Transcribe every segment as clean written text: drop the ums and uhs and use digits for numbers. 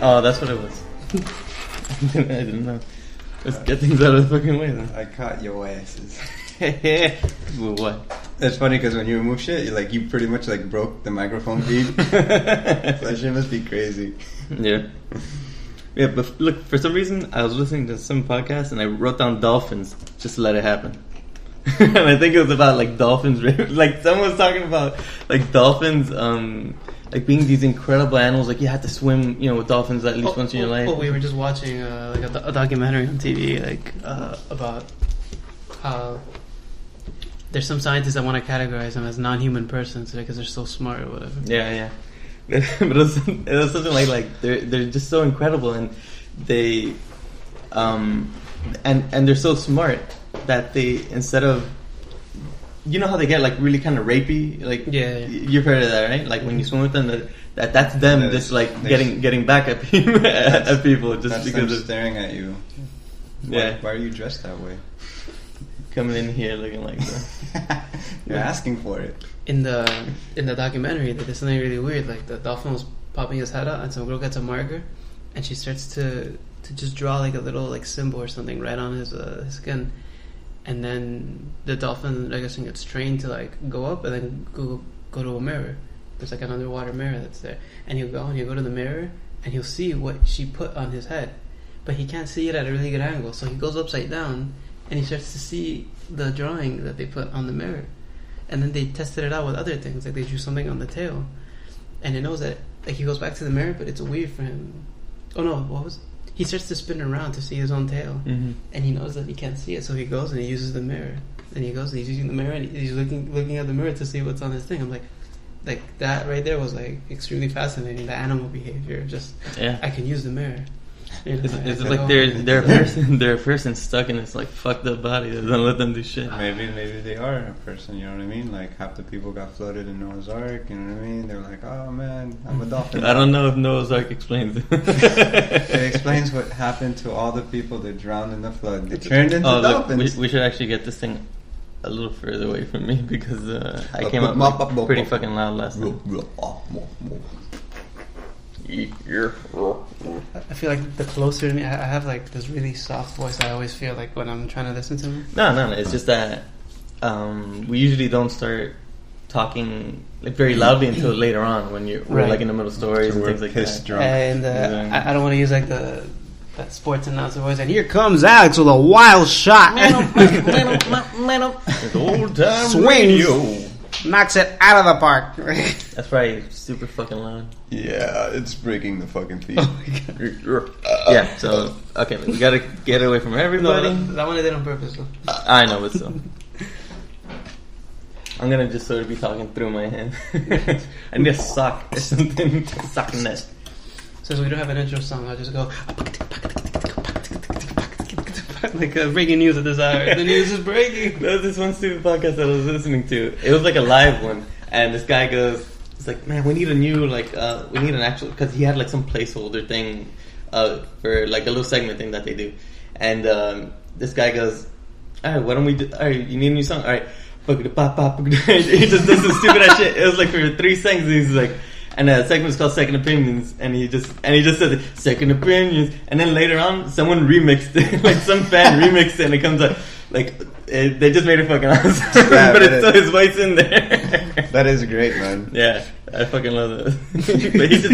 Oh, that's what it was. I didn't know. Let's get things out of the fucking way then. I caught your asses. What? It's funny because when you remove shit, you pretty much broke the microphone feed. That shit must be crazy. Yeah. Yeah, but look, for some reason, I was listening to some podcast and I wrote down dolphins just to let it happen. And I think it was about dolphins. Someone was talking about dolphins, being these incredible animals. You have to swim, with dolphins at least once in your life. Oh, we were just watching a documentary on TV about how there's some scientists that want to categorize them as non-human persons because they're so smart or whatever. Yeah. But it was something like they're just so incredible, and they and they're so smart that they, instead of, how they get really kind of rapey, yeah. You've heard of that, right? When you swim with them, that's them just getting back at people, at people just that's because them staring at you. Yeah. Why are you dressed that way? Coming in here looking like that. You're asking for it. In the documentary, there's something really weird. The dolphin was popping his head out, and some girl gets a marker, and she starts to just draw a little symbol or something right on his skin, and then the dolphin, I guess, gets trained to go up and then go to a mirror. There's an underwater mirror that's there, and he'll go to the mirror and he'll see what she put on his head, but he can't see it at a really good angle, so he goes upside down and he starts to see the drawing that they put on the mirror. And then they tested it out with other things, they drew something on the tail, and it knows that he goes back to the mirror, but it's weird for him. Oh no, he starts to spin around to see his own tail, and he knows that he can't see it, so he goes and he uses the mirror, and he goes and he's using the mirror and he's looking at the mirror to see what's on his thing. I'm like that right there was extremely fascinating. The animal behavior, just I can use the mirror. Is it they're a person stuck in this fucked up body that doesn't let them do shit? Maybe they are a person, you know what I mean? Half the people got floated in Noah's Ark, you know what I mean? They're like, oh man, I'm a dolphin. I don't know if Noah's Ark explains it. It explains what happened to all the people that drowned in the flood. They turned into dolphins. We should actually get this thing a little further away from me because I came up pretty fucking loud last time. I feel the closer to me, I have this really soft voice. I always feel when I'm trying to listen to him. No. It's just that we usually don't start talking very loudly until later on when we're in the middle of stories and things like that. Drunk. And I don't want to use that sports announcer voice. And here comes Alex with a wild shot. Old time swing. Knocks it out of the park. That's probably super fucking loud. Yeah, it's breaking the fucking feed. Yeah, so okay, we gotta get away from everybody. No, that one I did on purpose though. I know, but still. I'm gonna just sort of be talking through my hand. I need a sock or something. Sock net. Since we don't have an intro song, I'll just go breaking news at this hour. The news is breaking. There was this one stupid podcast that I was listening to. It was a live one, and this guy goes, "It's man, we need a new we need an actual," because he had some placeholder thing for a little segment thing that they do, and this guy goes, "All right, why don't we do? All right, you need a new song? All right, he just does some stupid ass shit. It was for 3 seconds. He's and the segment was called Second Opinions, and he just said Second Opinions, and then later on someone remixed it, some fan remixed it, and it comes out they just made it fucking awesome, but it's still his voice in there. That is great, man. Yeah, I fucking love it. But he's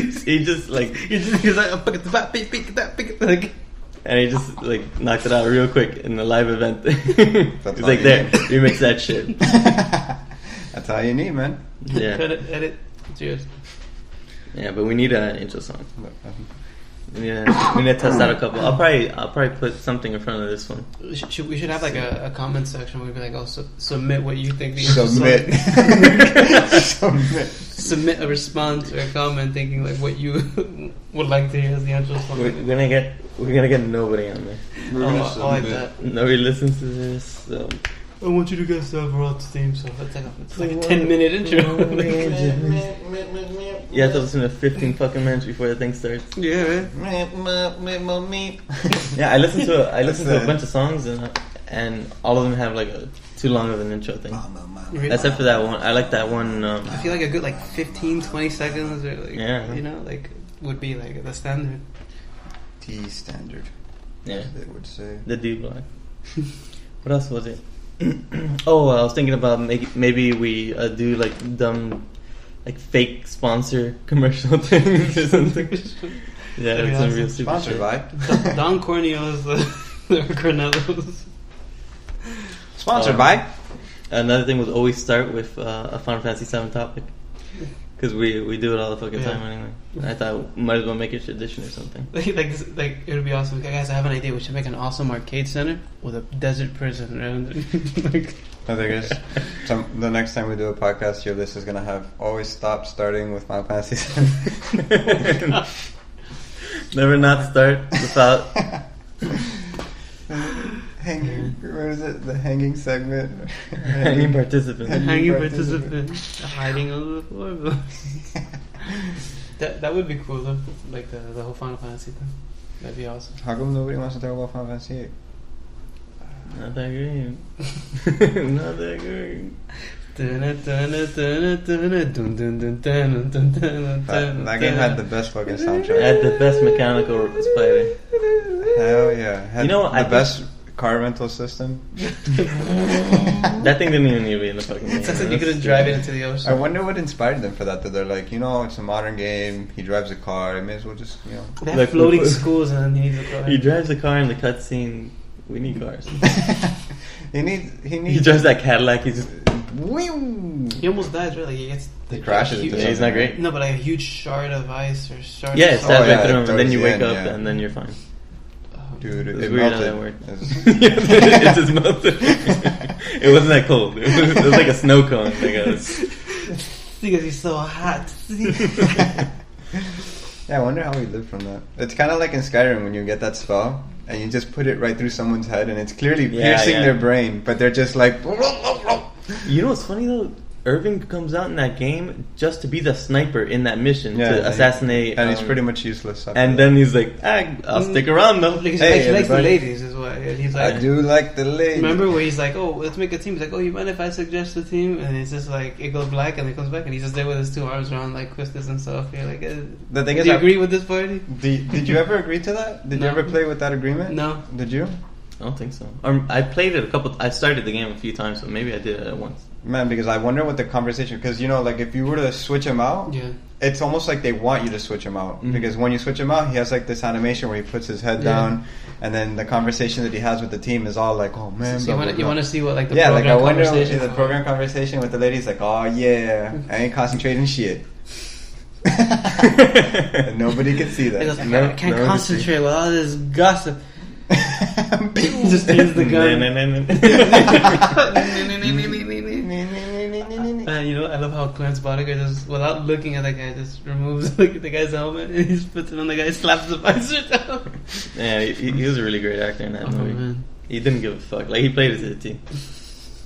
and he just knocked it out real quick in the live event. He's there, remix that shit. That's all you need, man. Yeah. Edit. Cheers. Yeah, but we need an intro song. Yeah, we need to test out a couple. I'll probably put something in front of this one. We should have a comment section where we be submit what you think the intro song. Submit a response or a comment thinking what you would like to hear as the intro song. We're gonna get nobody on there. I like that. Nobody listens to this. So. I want you to guess the overall theme, so it's a 10-minute intro. You have to listen to 15 fucking minutes before the thing starts. Yeah, man. Yeah, I listened to a bunch of songs and all of them have too long of an intro thing. Except for that one. I like that one. I feel a good 15-20 seconds or would be the standard. T standard. Yeah. As they would say. The D block. What else was it? Oh, I was thinking about maybe we do like dumb, like fake sponsor commercial things or something. Yeah, it's some real stupid Sponsored shit. by Don Corneo's the Cornellos. Sponsored by. Another thing was always start with a Final Fantasy VII topic. Because we do it all the fucking time anyway. I thought we might as well make it tradition or something. like it would be awesome. Guys, I have an idea. We should make an awesome arcade center with a desert prison around it. Like, I think it's the next time we do a podcast, your list is gonna have always stop starting with Final Fantasy VII. Never not start without. Hanging, what is it? The hanging segment? Hanging participant. hanging participant. Hiding on the floor. That would be cool though. Like the whole Final Fantasy thing. That'd be awesome. How come nobody wants to talk about Final Fantasy VIII? Not that great. Not that great. That game had the best fucking soundtrack. It had the best mechanical spider. Hell yeah. Had You know, the I best car rental system. That thing didn't even need to be in the fucking game. It sucks that you couldn't drive it into the ocean. I wonder what inspired them for that. That they're like, it's a modern game. He drives a car. I may as well just, They have Like, floating schools and then he needs a car. He drives a car in the cutscene. We need cars. He needs. He drives that Cadillac. He's just. He almost dies, really. He gets. He crashes into Yeah, he's not great. No, but like a huge shard of ice or shard Yeah, of it salt. stabs yeah, right through him, and then towards you the wake end, up, yeah. and then you're fine. Dude, It's it weird how melted. that worked. It's- It just melted. It wasn't that cold. It was like a snow cone. I guess. Because he's so hot. Yeah, I wonder how we live from that. It's kind of like in Skyrim when you get that spell and you just put it right through someone's head and it's clearly piercing their brain, but they're just like. You know what's funny though? Irving comes out in that game just to be the sniper in that mission to assassinate, and he's pretty much useless. And then he's like, "I'll stick around though." Because Hey, he likes the everybody. ladies, is why. And he's like, I do like the lady. remember where he's like, "Oh, let's make a team." He's like, "Oh, you mind if I suggest a team?" And it's just like it goes black, and it comes back, and he's just there with his two arms around like Quistis and stuff. You're like, The thing do is, you agree with this party? Did you ever agree to that? Did you No. ever play with that agreement? No. Did you? I don't think so. I played it I started the game a few times, so maybe I did it once. Man, because I wonder what the conversation. Because like if you were to switch him out, Yeah. it's almost like they want you to switch him out. Mhm. Because when you switch him out, he has like this animation where he puts his head down, and then the conversation that he has with the team is all like, "Oh man." So blah, blah, you blah. want to see what like the Yeah, like program I wonder conversation the program conversation with the ladies, like, "Oh yeah, I ain't concentrating shit." And nobody can see He that. goes, I No, can't no, concentrate with all this gossip. Just use the gun. You know, I love how Clarence Boddicker just, without looking at the guy, just removes the guy's helmet and he just puts it on the guy, slaps the visor down. Yeah, he was a really great actor in that Oh, movie. man. He didn't give a fuck. Like he played his team.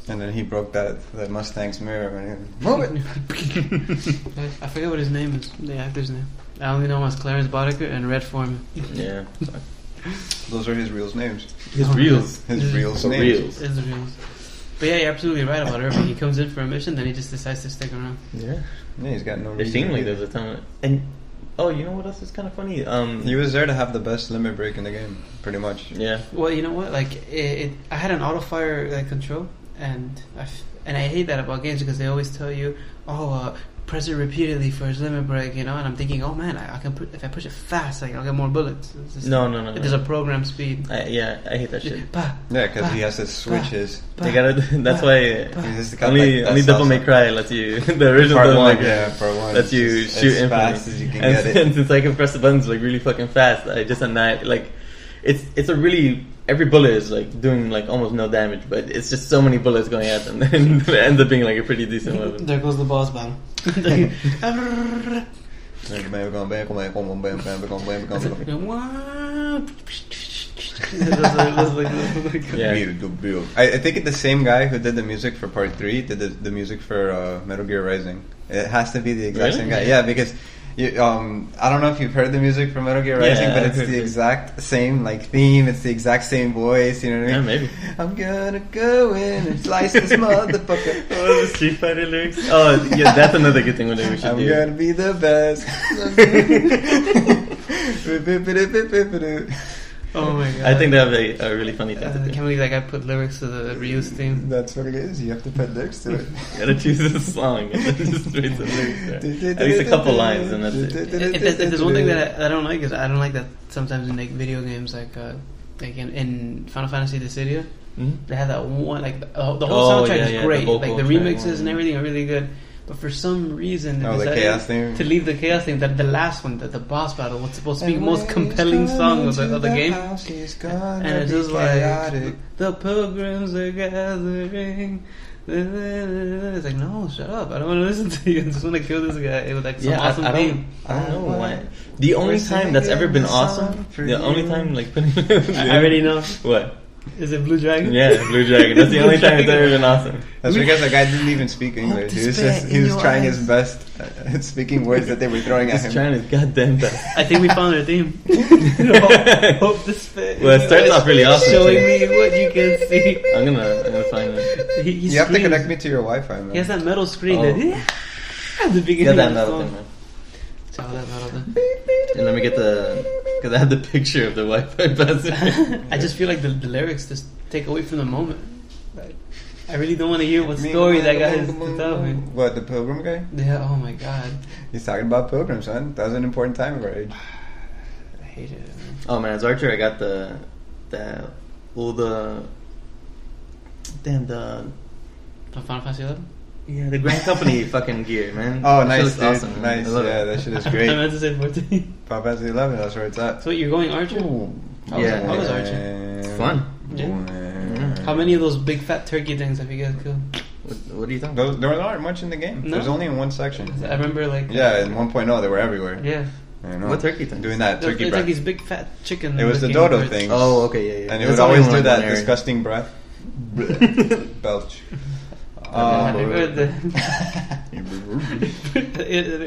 And then he broke that Mustang's mirror and he move it. I forget what his name is, the actor's name. I only know him as Clarence Boddicker and Red Foreman. Yeah, fuck. Those are his real names. His reels. His real For names. reals. It's real. But yeah, you're absolutely right about Irving. He comes in for a mission, then he just decides to stick around. Yeah. Yeah, he's got no It reason. seemed like either. there was a ton of... And, you know what else is kind of funny? He was there to have the best limit break in the game, pretty much. Yeah. Well, you know what? Like, I had an auto fire control, and I hate that about games because they always tell you, press it repeatedly for his limit break, and I'm thinking, oh man, I can if I push it fast, I'll get more bullets. It's just, No. There's a program speed. I hate that shit. Bah, Yeah, because bah, he has to switch his. They gotta... That's why... He's got Only like that Devil May salsa. Cry lets you... The original Part Devil May one, Cry yeah, part one. lets you Just shoot as infinitely. fast as you can and, get it. and since I can press the buttons like really fucking fast, I just annihilate... Like, it's a really... Every bullet is like doing like almost no damage, but it's just so many bullets going at them, and it ends up being like a pretty decent weapon. There goes the boss battle. Yeah. I think the same guy who did the music for Part 3 did the music for Metal Gear Rising. It has to be the exact Really? same guy. Yeah, because I don't know if you've heard the music for Metal Gear Rising, Yeah, but I've it's heard the it. exact same theme. It's the exact same voice. You know what I Yeah, mean? maybe. I'm gonna go in and slice this motherfucker. What was the Street Fighter lyrics? Oh, yeah, that's another good thing we should I'm do. gonna be the best. Oh my god! I think they have a really funny thing I to do. can't believe that guy put lyrics to the Ryu's theme. That's what it is. You have to put lyrics to it. You gotta choose a song and then just write some lyrics there. At least a couple lines and that's it. If there's one thing that I don't like is I don't like that sometimes in like video games like in Final Fantasy Dissidia, they have that one like the whole soundtrack is great. Like the remixes and everything are really good. But for some reason, they the chaos theme. To leave the chaos theme, that the last one, the boss battle, what's supposed to be the most compelling song of the game, and it's just like the pilgrims are gathering. It's like, no, shut up! I don't want to listen to you. I just want to kill this guy with like some awesome theme. I don't know why. The only time that's ever been awesome, the only time like putting. I already know. What? Is it Blue Dragon? Yeah, Blue Dragon. That's the only time it's ever been awesome. That's because the guy didn't even speak English. He was trying his best at speaking words that they were throwing at him. He's trying his goddamn best. I think we found our theme. Hope this fit. Well, it starts off really awesome. Showing me what you can see. I'm gonna find it. You have to connect me to your Wi-Fi, man. He has that metal screen. At the beginning Get that of the metal song. thing, man. Tell that metal thing. And let me get because I have the picture of the Wi-Fi password. I just feel like the lyrics just take away from the moment. Like, I really don't want to hear what story that guy has to tell me. What, the pilgrim guy? Yeah, oh my god. He's talking about pilgrims, man. That was an important time of our age. I hate it, man. Oh man, as Archer, I got the Final Fantasy XI? Yeah, the Grand Company fucking gear, man. Oh, that nice, shit dude. looks awesome, man. Nice, I yeah, love that it. shit is I great. meant to say 14. Final Fantasy XI, that's where it's at. So wait, you're going Archer? Yeah. How was Archer? It's fun. Yeah. How many of those big fat turkey things have you guys killed? What do you think? There aren't much in the game. No? There's only in one section. I remember like... Yeah, in 1.0 they were everywhere. Yeah. I know. What turkey thing? Doing that turkey It's breath. like these big fat chicken... It was the looking dodo birds. thing. Oh, okay, yeah. And it It's would only always in do one that area. disgusting breath. Belch.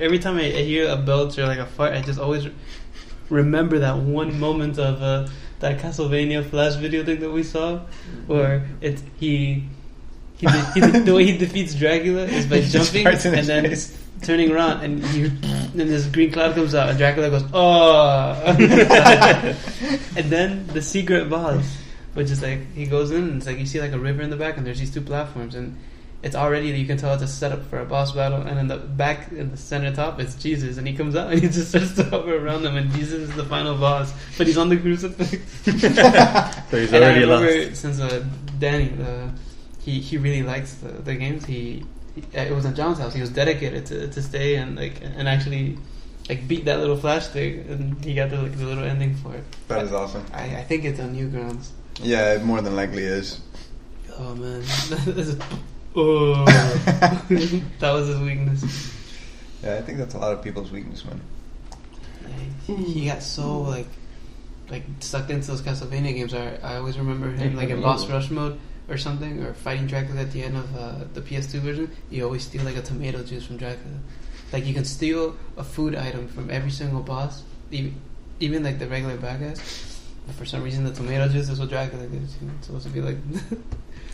Every time I hear a belch or like a fart, I just always remember that one moment of that Castlevania Flash video thing that we saw, where the way he defeats Dracula is by jumping and then face. turning around, and this green cloud comes out, and Dracula goes, "Oh!" And then the secret boss, which is like he goes in, and it's like you see like a river in the back, and there's these two platforms, and it's already, you can tell it's a setup for a boss battle, and in the back, in the center top, it's Jesus, and he comes out and he just starts to hover around them, and Jesus is the final boss, but he's on the crucifix. So he's And I already remember lost. since Danny, he really likes the games. He it was at John's house. He was dedicated to stay and actually like beat that little Flash thing, and he got the little ending for it. That is awesome. I think it's on Newgrounds. Yeah, it more than likely is. Oh man. Oh, that was his weakness. Yeah, I think that's a lot of people's weakness, man. He got so like sucked into those Castlevania games. I always remember him like in boss rush mode or something, or fighting Dracula at the end of the PS2 version. You always steal like a tomato juice from Dracula. Like you can steal a food item from every single boss, even like the regular bad guys. But for some reason, the tomato juice is what Dracula gives. It's supposed to be like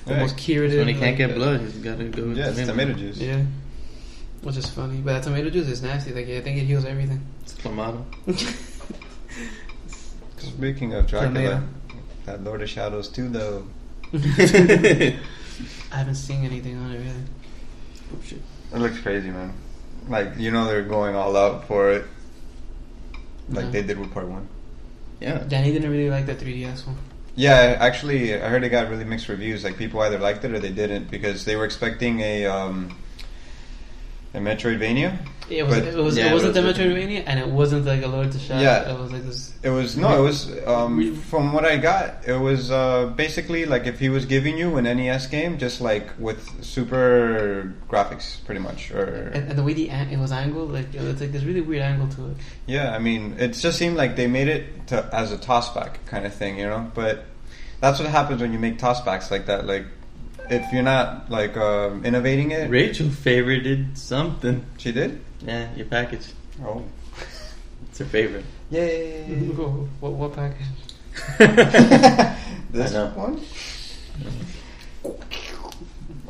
the most curative. When he can't get blood, he's got to go with Yeah, it's tomato juice. Yeah, which is funny. But that tomato juice is nasty. Like I think it heals everything. It's Clamato. Speaking of Dracula, Tomato. that Lord of Shadows 2 though. I haven't seen anything on it really. Oh shit. It looks crazy, man. Like, they're going all out for it. Like they did with part 1. Yeah. Danny didn't really like that 3DS one. Yeah, actually, I heard it got really mixed reviews. Like, people either liked it or they didn't, because they were expecting a Metroidvania. It wasn't the Metroidvania, and it wasn't like a Lord to Shadow. Yeah. It was like this. It was from what I got, it was basically like if he was giving you an NES game, just like with super graphics, pretty much. And the way it was angled, like it's like this really weird angle to it. Yeah, I mean, it just seemed like they made it as a tossback kind of thing, But that's what happens when you make tossbacks like that. Like, if you're not like innovating it. Rachel favorited something. She did? Yeah, your package. Oh, It's her favorite. yay! What package? This I know.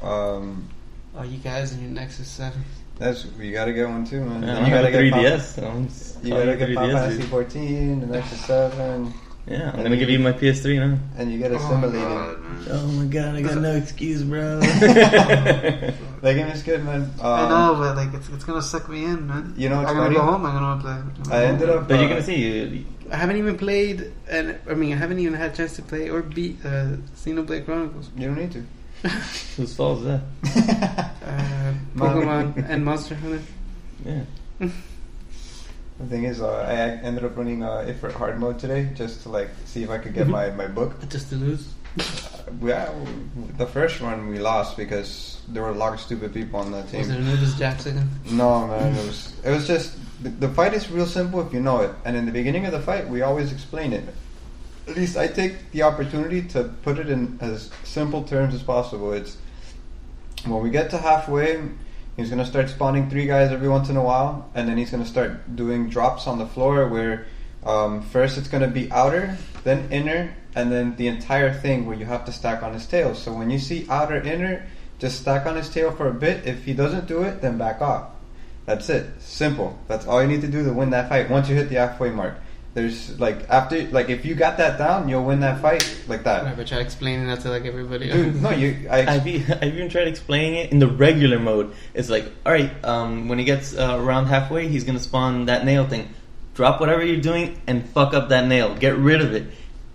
one. Oh, you guys and your Nexus 7. You gotta get one too, man. Yeah, And you gotta got a get 3DS. you gotta get Final 3DS, Fantasy dude. 14, the Nexus 7. Yeah, I'm gonna give you my PS3 now. And you get a simulated. Oh my god, I got no excuse, bro. That game is good, man. I know, but like it's gonna suck me in, man. You know what's I'm gonna funny? go home. I'm gonna want to play. I ended up. But you're gonna see. I haven't even played, and I mean, I haven't even had a chance to play or beat Xenoblade Chronicles. You don't need to. Whose fault is that? Pokemon and Monster Hunter. Yeah. The thing is, I ended up running it for hard mode today just to like see if I could get my book. Just to lose. The first run we lost because there were a lot of stupid people on the team. Was there Anubis Jax again? No, man, it was just the fight is real simple if you know it. And in the beginning of the fight, we always explain it. At least I take the opportunity to put it in as simple terms as possible. It's when we get to halfway, he's gonna start spawning 3 guys every once in a while, and then he's gonna start doing drops on the floor where first it's gonna be outer, then inner, and then the entire thing where you have to stack on his tail. So when you see outer, inner, just stack on his tail for a bit. If he doesn't do it, then back off. That's it. Simple. That's all you need to do to win that fight. Once you hit the halfway mark, there's like after like if you got that down, you'll win that fight like that. Whatever. Try explaining that to like everybody. Dude, no, I've even tried explaining it in the regular mode. It's like, all right, when he gets around halfway, he's gonna spawn that nail thing. Drop whatever you're doing and fuck up that nail. Get rid of it.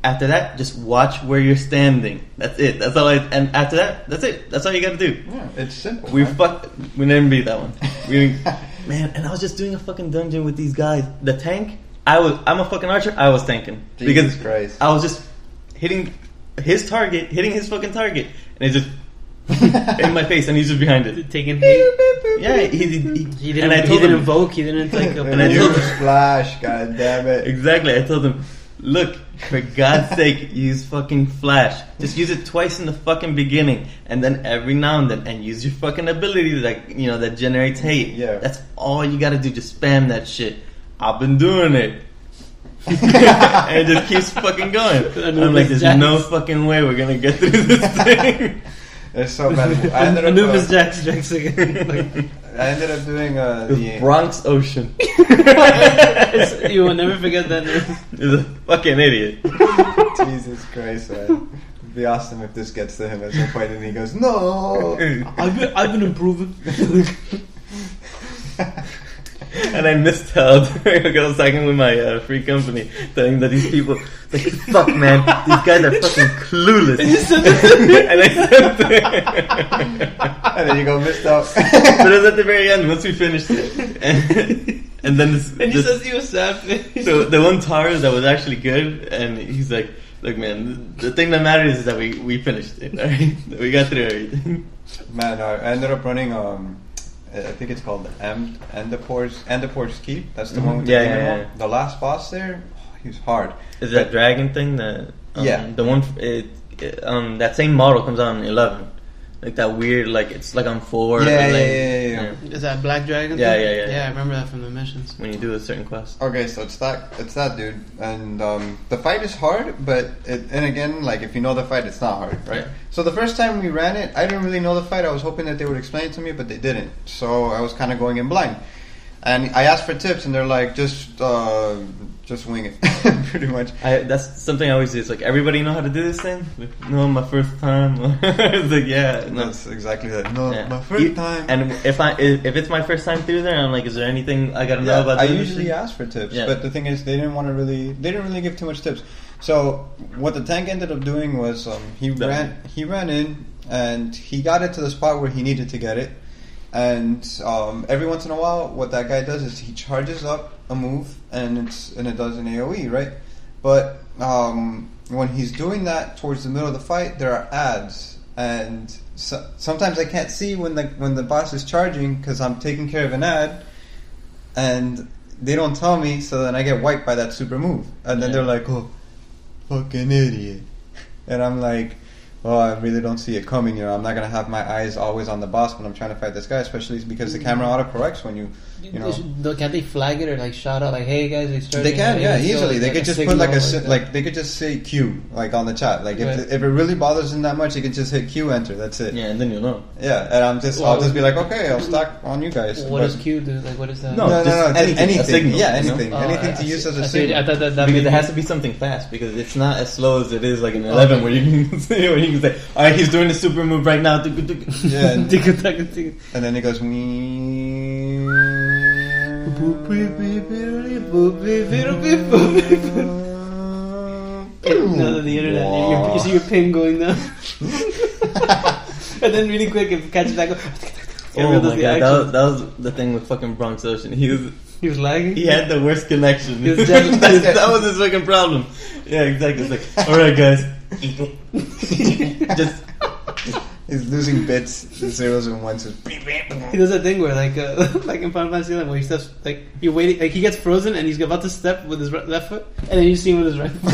After that, just watch where you're standing. That's it. That's all. And after that, that's it. That's all you gotta do. Yeah, it's simple. We didn't beat that one. Man, and I was just doing a fucking dungeon with these guys. The tank. I'm a fucking archer. I was tanking Jesus Christ. I was just hitting his fucking target, and it just in my face, and he's just behind it. Taking hate. Yeah, he didn't. And I told him, invoke. He didn't like. And I told him, Splash. God damn it. exactly. I told him, look, for God's sake, use fucking flash. Just use it twice in the fucking beginning, and then every now and then, and use your fucking ability that generates hate. Yeah. That's all you gotta do. Just spam that shit. I've been doing it. And it just keeps fucking going. I'm like, there's no fucking way we're gonna get through this thing. It's so bad. I ended up Anubis Jax again. I ended up doing the Bronx Ocean. You will never forget that name. He's a fucking idiot. Jesus Christ, man. It'd be awesome if this gets to him at some point and he goes, no. I've been improving. And I misspelled because I was talking with my free company, telling that these people, like, fuck man, these guys are fucking clueless. And I sent it. And then you go missed out. But it was at the very end once we finished it. And then this, And he says he was sad. so the one Taru that was actually good, and he's like, look man, the thing that matters is that we finished it, alright? We got through everything. Man, I ended up running I think it's called Enderpor's Keep. That's the one with the yeah. The last boss there, he was hard. Is that dragon thing that the one that same model comes out in 11, like that weird, like it's like on 4. Yeah. Is that Black Dragon? Yeah, thing? yeah. Yeah, I remember that from the missions. When you do a certain quest. Okay, so it's that dude, and the fight is hard, but and again, like if you know the fight, it's not hard, right? Yeah. So the first time we ran it, I didn't really know the fight. I was hoping that they would explain it to me, but they didn't. So I was kind of going in blind, and I asked for tips, and they're like, just wing it, pretty much. That's something I always do. It's like, everybody know how to do this thing? Like, no, my first time. It's like, yeah, no. That's exactly that. No, Yeah. my first time. And if it's my first time through there, I'm like, is there anything I gotta know about I doing usually this? ask for tips, Yeah. but the thing is, they didn't really give too much tips. So what the tank ended up doing was he ran in and he got it to the spot where he needed to get it, and every once in a while, what that guy does is he charges up a move and it does an AOE, right? But when he's doing that towards the middle of the fight, there are ads, and sometimes I can't see when the boss is charging because I'm taking care of an ad, and they don't tell me, so then I get wiped by that super move, and then they're like, oh, fucking idiot. And I'm like, oh, I really don't see it coming. You know, I'm not gonna have my eyes always on the boss when I'm trying to fight this guy, especially because the camera autocorrects when you know. Can they flag it or like shout out like, "Hey guys, we started"? They can, yeah, easily. They could just put like they could just say Q like on the chat. Like right. if it really bothers them that much, you can just hit Q enter. That's it. Yeah, and then you'll know. Yeah, and I'll just be like, okay, I'll stack on you guys. What does Q do? Like, what is that? No, anything. Signal, yeah, you know? anything. Anything to use as a signal. I thought that Because it has to be something fast, because it's not as slow as it is like in 11 where you can say, all right, he's doing the super move right now. Yeah, and then it goes me. None of the internet. You see your ping going down, and then really quick it catches back. Oh my god, that was the thing with fucking Bronx Ocean. He was lagging. He had the worst connection. He was that was his fucking problem. Yeah, exactly. It's like, all right, guys, just. He's losing bits, zeros and ones. He does that thing where, like in Final Fantasy XIV, where he steps, like you're waiting, like he gets frozen and he's about to step with his left foot, and then you see him with his right foot.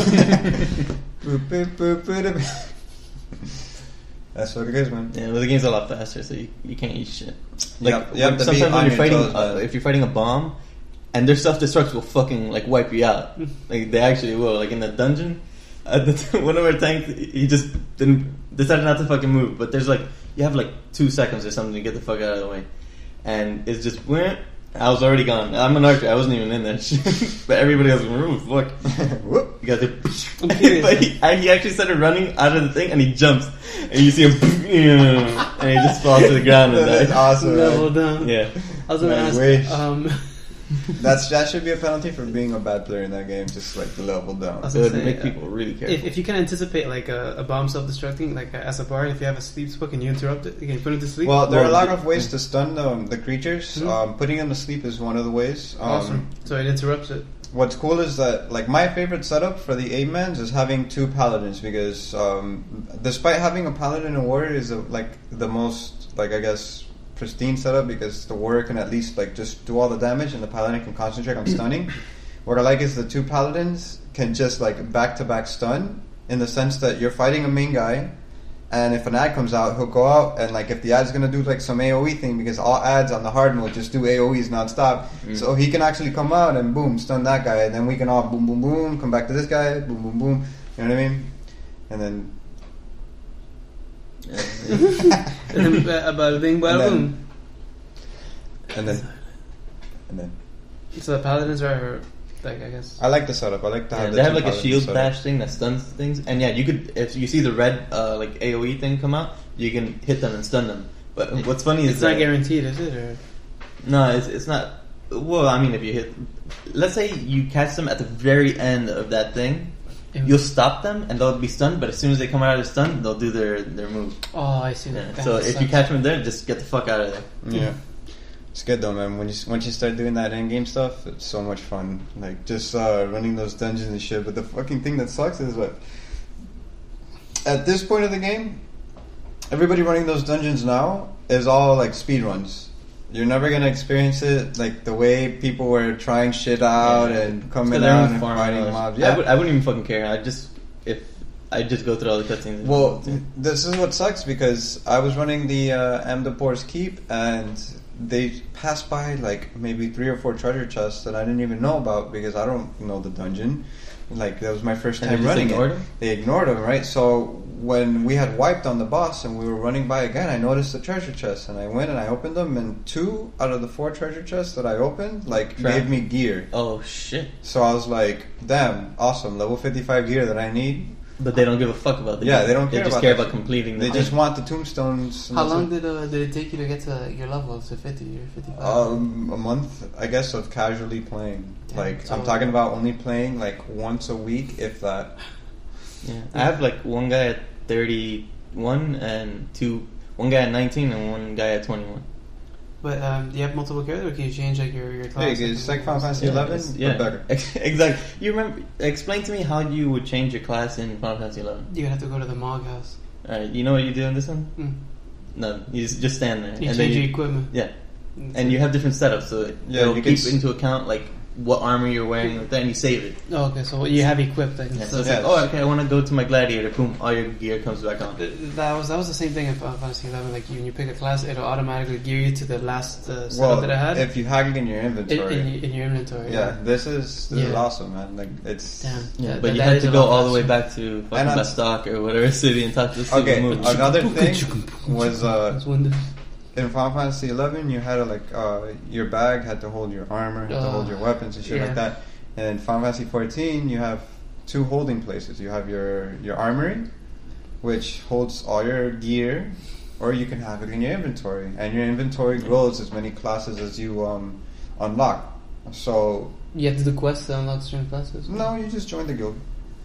That's what it is, man. Yeah, but the game's a lot faster, so you can't eat shit. Like sometimes when you're fighting, if you're fighting a bomb, and their self-destructs will fucking like wipe you out. Like they actually will. Like in the dungeon, one of our tanks, he just decided not to fucking move. But there's like you have like 2 seconds or something to get the fuck out of the way, and it's just I was already gone. I'm an archer. I wasn't even in that shit. But everybody else was fuck. You got the. But he actually started running out of the thing, and he jumps, and you see him, and he just falls to the ground and dies. That's awesome. Level down. Yeah. I was gonna ask. That should be a penalty for being a bad player in that game. Just like level down. It would make people really careful. If you can anticipate like a bomb self-destructing, like as a bard, if you have a sleep spell, can you interrupt it? You can put it to sleep. Well, there are a lot of ways to stun the creatures. Putting them to sleep is one of the ways. Awesome. So it interrupts it. What's cool is that, like, my favorite setup for the 8-mans is having 2 paladins, because despite having a paladin and warrior is like the most, like, I guess, pristine setup, because the warrior can at least like just do all the damage and the paladin can concentrate on stunning. What I like is the 2 paladins can just like back-to-back stun, in the sense that you're fighting a main guy, and if an ad comes out, he'll go out, and like if the ad's gonna do like some AoE thing, because all ads on the hard mode just do AoEs non-stop, so he can actually come out and boom, stun that guy, and then we can all boom boom boom come back to this guy, boom boom boom, you know what I mean? And then about being boom. And then so the paladins are like, I guess I like the setup. I like to have they have like a shield bash thing that stuns things, and yeah, you could, if you see the red like AoE thing come out, you can hit them and stun them. But what's funny is it's not guaranteed, is it? Or? No, it's not. Well, I mean, if you hit, let's say you catch them at the very end of that thing, you'll stop them and they'll be stunned, but as soon as they come out of the stun, they'll do their move. Oh, I see. Yeah. So if you catch them there, just get the fuck out of there. Yeah. It's good though, man. Once you start doing that end game stuff, it's so much fun. Like just running those dungeons and shit. But the fucking thing that sucks is what at this point of the game, everybody running those dungeons now is all like speed runs. You're never gonna experience it like the way people were trying shit out and coming out and fighting mobs. Yeah, I wouldn't even fucking care. I just go through all the cutscenes. Well, this is what sucks, because I was running the Amdapor's Keep, and they passed by like maybe 3 or 4 treasure chests that I didn't even know about, because I don't know the dungeon. Like that was my first time running it. They ignored them, right? So when we had wiped on the boss and we were running by again, I noticed the treasure chests, and I went and I opened them, and 2 out of the 4 treasure chests that I opened gave me gear. Oh shit! So I was like, damn, awesome, level 55 gear that I need. But they don't give a fuck about the game. They don't care. They just care about completing. They just want the tombstones. How long did it take you to get to your level to 50 or 55? A month, I guess, of casually playing. Damn, like I'm talking about only playing like once a week, if that. Yeah, I have like one guy at 31 and one guy at 19 and one guy at 21. But do you have multiple characters, or can you change like your class? Yeah, it's like Final Fantasy XI, but better. Exactly. You remember? Explain to me how you would change your class in Final Fantasy XI. You have to go to the Mog House. Alright, you know what you do in this one? No, you just stand there. You change your equipment. Yeah. And you have different setups, so you keep into account like what armor you're wearing, then you save it. Oh, okay, so what you have equipped. Like, Yeah, so so it's like, oh, okay, I want to go to my gladiator. Boom, all your gear comes back on. that was the same thing in Final Fantasy XI. Like when you pick a class, it'll automatically gear you to the last setup Well, that it had. if you hag in your inventory. In your inventory. Yeah, this is awesome, man. Like it's. Damn. Yeah, but you had to go all the way back to fucking Bastok or whatever city and talk to the Okay, move. another thing was Windows. in Final Fantasy XI, you had your bag had to hold your armor, had to hold your weapons and shit like that. And in Final Fantasy XIV, you have two holding places. You have your armory, which holds all your gear, or you can have it in your inventory. And your inventory grows as many classes as you unlock. So you have to do quests to unlock certain classes. No, you just join the guild,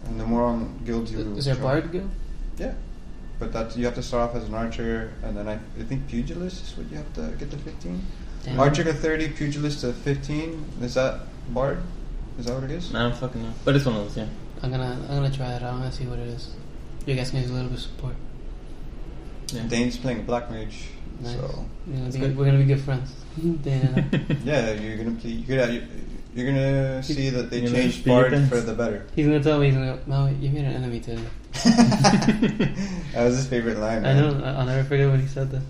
and the more guilds you. Is there a bard guild? Yeah. But that you have to start off as an archer, and then I think pugilist is what you have to get to 15. Damn. Archer to 30, pugilist to 15. Is that bard? Is that what it is? I don't fucking know, but it's one of those. Yeah. I'm gonna try that out. I'm gonna see what it is. You guys can use a little bit of support. Yeah. Dane's playing a black mage, Nice. so We're gonna be good friends. Dane and I. yeah, you're gonna play. You're gonna see that they You're changed gonna bard be for the better. He's gonna tell me, he's gonna go, Maui, you made an enemy today. That was his favorite line. I Man. know, I'll never forget when he said that.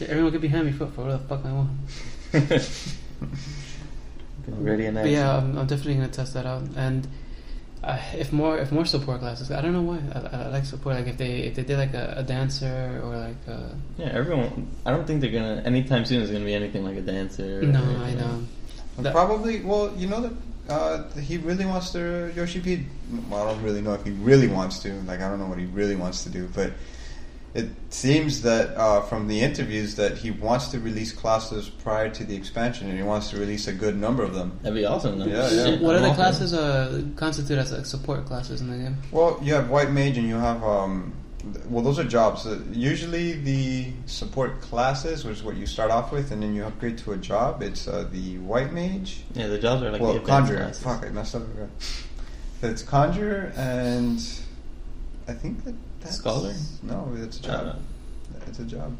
Yeah, everyone could be hand me foot for whatever the fuck I want. Ready and But yeah, I'm definitely gonna test that out. And if more support classes, I don't know why. I like support. Like if they did like a dancer or like yeah, everyone. I don't think they're gonna anytime soon. Is gonna be anything like a dancer. no, or, I know. Probably. Well, you know that he really wants to Yoshi P. Well, I don't really know if he really wants to. Like, I don't know what he really wants to do, but it seems that from the interviews that he wants to release classes prior to the expansion, and he wants to release a good number of them. That'd be awesome. Though. Yeah, Shit, What I'm other all for classes constitute as like support classes in the game? Well, you have white mage, and you have well, those are jobs. Usually, the support classes, which is what you start off with, and then you upgrade to a job. It's the white mage. it. Yeah, the jobs are like Well, the advanced conjurer. classes. Fuck, I messed up. It's conjurer, and I think that's Scholar? No, it's a I don't job. know. It's a job.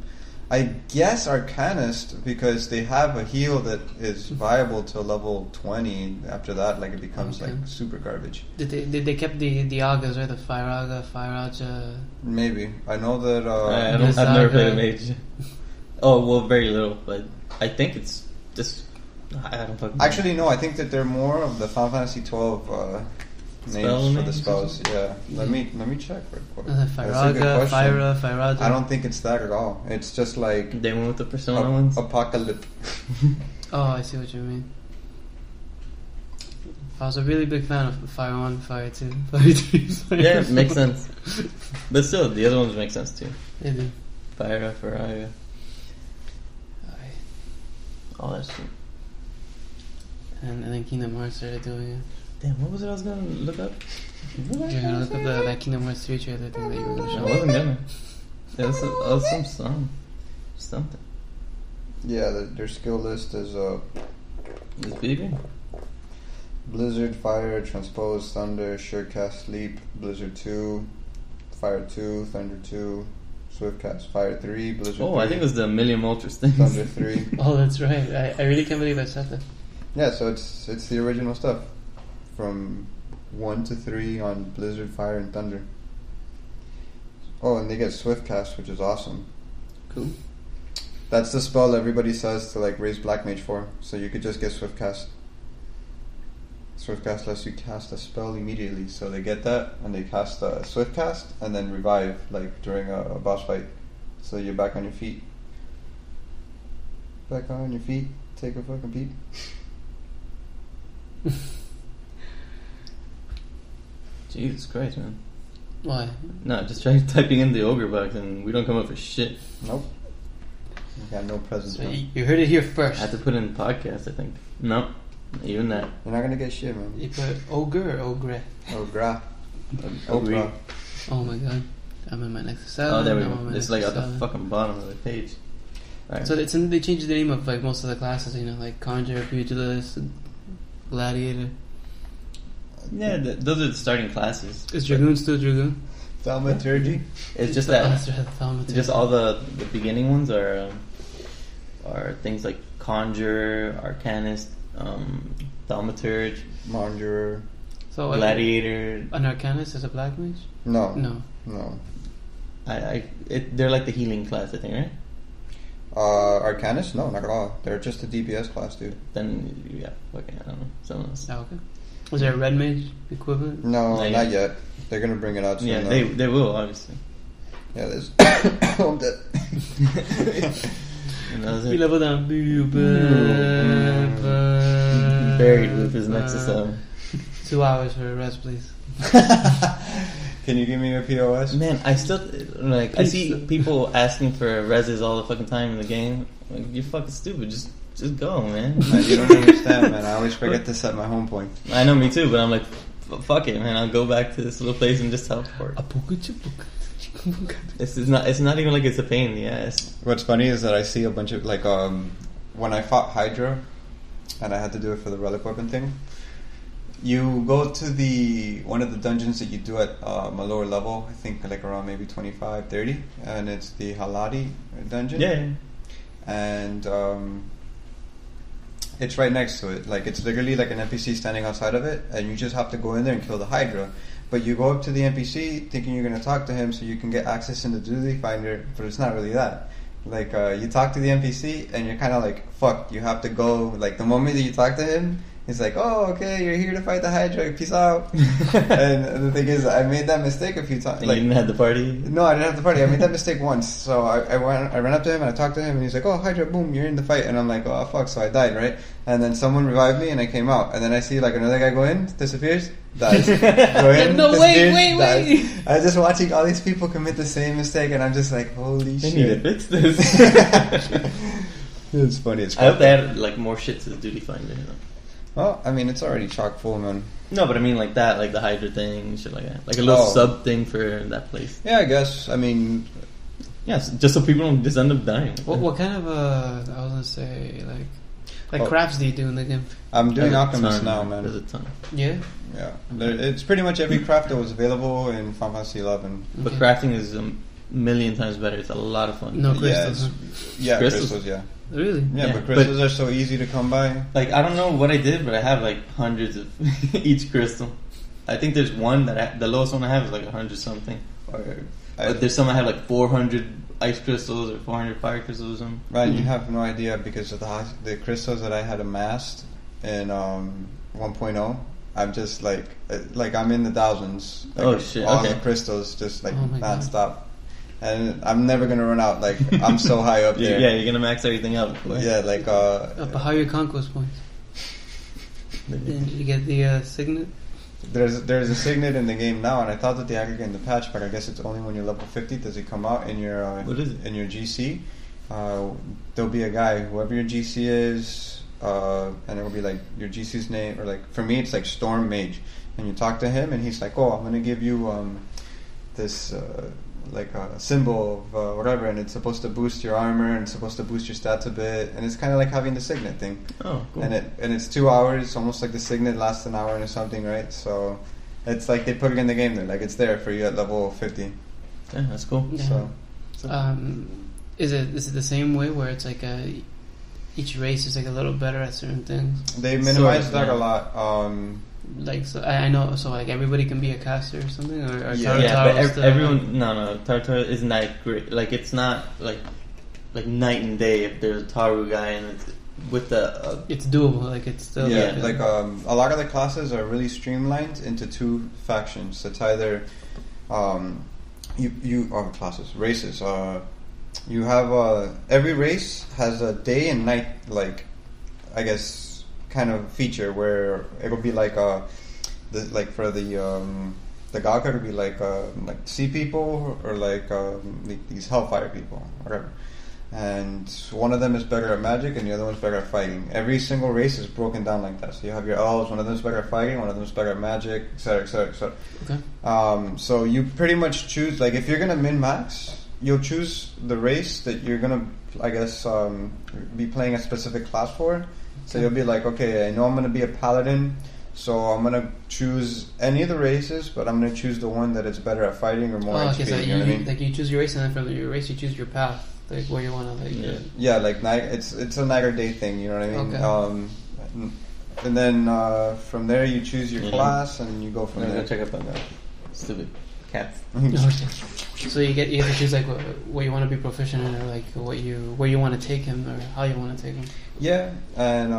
I guess arcanist, because they have a heal that is viable to level 20. After that, like, it becomes Okay. like super garbage. Did they kept the Agas, right? The Fire Aga, Fire Aja. Maybe. I know that. I've never played a mage. Oh well, very little, but I think it's just. I don't fucking. Actually, no. I think that they're more of the Final Fantasy XII names for the names? spells. Yeah. Let me check real quick. Fire That's a good Aga, question. Fire Fire Aja. I don't think it's that at all. It's just like They went with the Persona ones. apocalypse. Oh, I see what you mean. I was a really big fan of Fire 1, Fire 2, Fire 3, Fire Yeah, it 4. makes sense. But still, the other ones make sense too. They do. Fire, Fire, all that shit. And then Kingdom Hearts started doing it. Damn, what was it I was gonna look up? You're gonna look up that Kingdom Hearts 3 trailer thing that you were gonna I show. wasn't gonna. It was some song. Something. Yeah, their skill list is Is it video game? Blizzard, Fire, Transpose, Thunder, Surecast, Leap, Blizzard 2, Fire 2, Thunder 2, Swiftcast, Fire 3, Blizzard 3. Oh, I think it was the Million Ultras thing. Thunder 3. Oh, that's right. I really can't believe I said that. Yeah, so it's the original stuff from 1 to 3 on Blizzard, Fire, and Thunder. Oh, and they get Swiftcast, which is awesome. Cool. That's the spell everybody says to like raise Black Mage for, so you could just get Swiftcast. Swiftcast lets you cast a spell immediately, so they get that and they cast a Swiftcast and then revive like during a boss fight, so you're back on your feet. Back on your feet, take a fucking peep. Jesus Christ, man. Why? No, just try typing in the OgreBox and we don't come up with shit. Nope. I got no presents. So man. you heard it here I first. had to put in podcast, I think. No, even that. You're not gonna get shit, man. You put ogre or ogre? Ogra. Agree. Ogra. Oh my god. I'm in my next 7. Oh, there we I'm go. on my It's next like at the 7. fucking bottom of the page. Right. So they changed the name of like most of the classes, you know, like Conjurer, Pugilist, Gladiator. Yeah, those are the starting classes. Is Dragoon still Dragoon? Thaumaturgy. It's just Oh, that. that's right, the Thaumaturgy. Just all the beginning ones are things like Conjure, Arcanist, Thaumaturge, Mondurer. So Gladiator. an Arcanist is a black mage? No. No. They're like the healing class, I think, right? Arcanist? No, not at all. They're just a DPS class, dude. Then yeah, okay, I don't know, someone else. Oh, okay. Was there a red mage equivalent? No, Not not yet. yet. They're gonna bring it out soon. Yeah, though. they will obviously. Yeah, there's. I'm dead. And that was He it. leveled down. Buried with his Nexus 2 hours for a rest, please. Can you give me your POS? Man, I still like. I see people asking for reses all the fucking time in the game. Like, you're fucking stupid. Just go, man. You don't understand, man. I always forget to set my home point. I know, me too. But I'm like, fuck it, man. I'll go back to this little place and just teleport. It's not. It's not even like it's a pain in the ass. What's funny is that I see a bunch of like when I fought Hydra, and I had to do it for the relic weapon thing. You go to one of the dungeons that you do at a lower level, I think like around maybe 25, 30, and it's the Haladi dungeon. Yeah. And it's right next to it. Like, it's literally like an NPC standing outside of it, and you just have to go in there and kill the Hydra. But you go up to the NPC thinking you're going to talk to him so you can get access into Duty Finder, but it's not really that. Like, you talk to the NPC, and you're kind of like, fuck, you have to go. Like, the moment that you talk to him, he's like, oh, okay, you're here to fight the Hydra, peace out. And the thing is, I made that mistake a few times. And you didn't have the party? No, I didn't have the party. I made that mistake once. So I ran up to him and I talked to him, and he's like, oh, Hydra, boom, you're in the fight. And I'm like, oh, fuck, so I died, right? And then someone revived me and I came out. And then I see like another guy go in, disappears, dies. Go in, No, disappears, wait. dies. I was just watching all these people commit the same mistake, and I'm just like, holy They shit. need to fix this. It's funny. It's I hope they add like more shit to the Duty Finder. You know? Well, I mean, it's already chock full, man. No, but I mean like that, like the Hydra thing, shit like that. Like a little sub thing for that place. Yeah, I guess. I mean, Yeah, just so people don't just end up dying. What kind of I was gonna say like crafts do you do in the game? I'm doing There's a Alchemist ton. now, man. There's a ton. Yeah. Yeah, it's pretty much every craft that was available in Final Fantasy XI. But Okay. crafting is a million times better. It's a lot of fun. No Yeah, crystals. Huh? Yeah, Crystals? crystals, yeah. Really? Yeah, Yeah, but crystals are so easy to come by. Like, I don't know what I did, but I have like hundreds of each crystal. I think there's one that the lowest one I have is like 100 something. But there's some I have like 400 ice crystals or 400 fire crystals or something. Ryan, you have no idea because of the crystals that I had amassed in 1.0. I'm just like I'm in the thousands. Like, Oh, shit, All okay. the crystals just like Oh my God. non-stop. And I'm never gonna run out. Like, I'm so high up there. Yeah, you're gonna max everything out. Yeah, like But how are your conquest points? Did you get the signet? there's a signet in the game now, and I thought that they aggregate in the patch, but I guess it's only when you're level 50 does it come out in your What is it? in your GC. There'll be a guy, whoever your GC is, and it'll be like your GC's name, or like for me it's like Storm Mage, and you talk to him, and he's like, oh, I'm gonna give you this like a symbol of whatever, and it's supposed to boost your armor and it's supposed to boost your stats a bit, and it's kind of like having the signet thing. Oh, cool. And it's 2 hours, almost like the signet lasts an hour or something, right? So it's like they put it in the game there, like it's there for you at level 50. Yeah, that's cool. Yeah. So Is it the same way where it's like each race is like a little better at certain things? they minimize Sort of, that yeah. a lot. Like, so I know, so like everybody can be a caster or something, or Yeah. Yeah, Tartaro's but the- everyone, no, Tartar isn't that great. Like, it's not like night and day if there's a Taru guy and it's with the. It's doable, like it's still Yeah, Yeah. like a lot of the classes are really streamlined into two factions. It's either classes, races. You have every race has a day and night, like, I guess, kind of feature where it'll be like like for the Gaka, it'll be like sea people or like these hellfire people, whatever. And one of them is better at magic and the other one's better at fighting. Every single race is broken down like that. So you have your elves, one of them's better at fighting, one of them's better at magic, etc., etc., etc. Okay. So you pretty much choose, like, if you're gonna min-max, you'll choose the race that you're gonna, I guess, be playing a specific class for. So you'll be like, okay, I know I'm gonna be a paladin, so I'm gonna choose any of the races, but I'm gonna choose the one that is better at fighting or more Okay, HP. so You know what I mean? like you choose your race, and then from your race you choose your path, like where you want to like. Yeah. Yeah, like it's a night or day thing. You know what I mean? Okay. and then from there you choose your class and you go from I'm there. gonna check up on that stupid cats. So you get to choose like what you want to be proficient in, or like where you want to take him, or how you want to take him. Yeah, and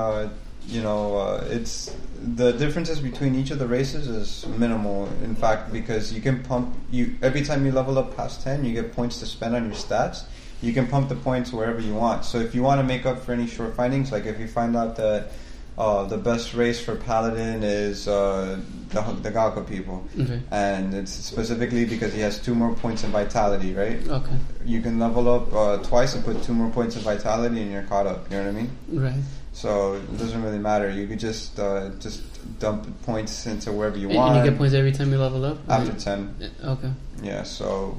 it's the differences between each of the races is minimal. In fact, because you can pump every time you level up past 10, you get points to spend on your stats. You can pump the points wherever you want. So if you want to make up for any short findings, like if you find out that the best race for Paladin is the Gauka people, Okay. and it's specifically because he has 2 more points in Vitality, right? Okay. You can level up twice and put 2 more points in Vitality, and you're caught up. You know what I mean? Right. So it doesn't really matter. You could just dump points into wherever you want. And you get points every time you level up? After 10. Okay. Yeah, so,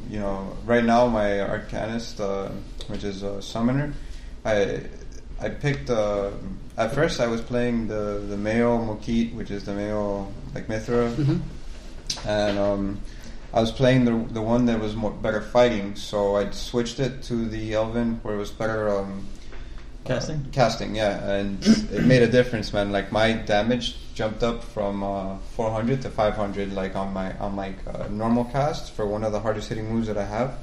right now my Arcanist, which is a Summoner, I picked, at first I was playing the male Mokit, which is the male, like, Mithra, and I was playing the one that was better fighting, so I switched it to the Elven, where it was better, casting, yeah, and it made a difference, man. Like, my damage jumped up from 400 to 500, like on my normal cast for one of the hardest hitting moves that I have.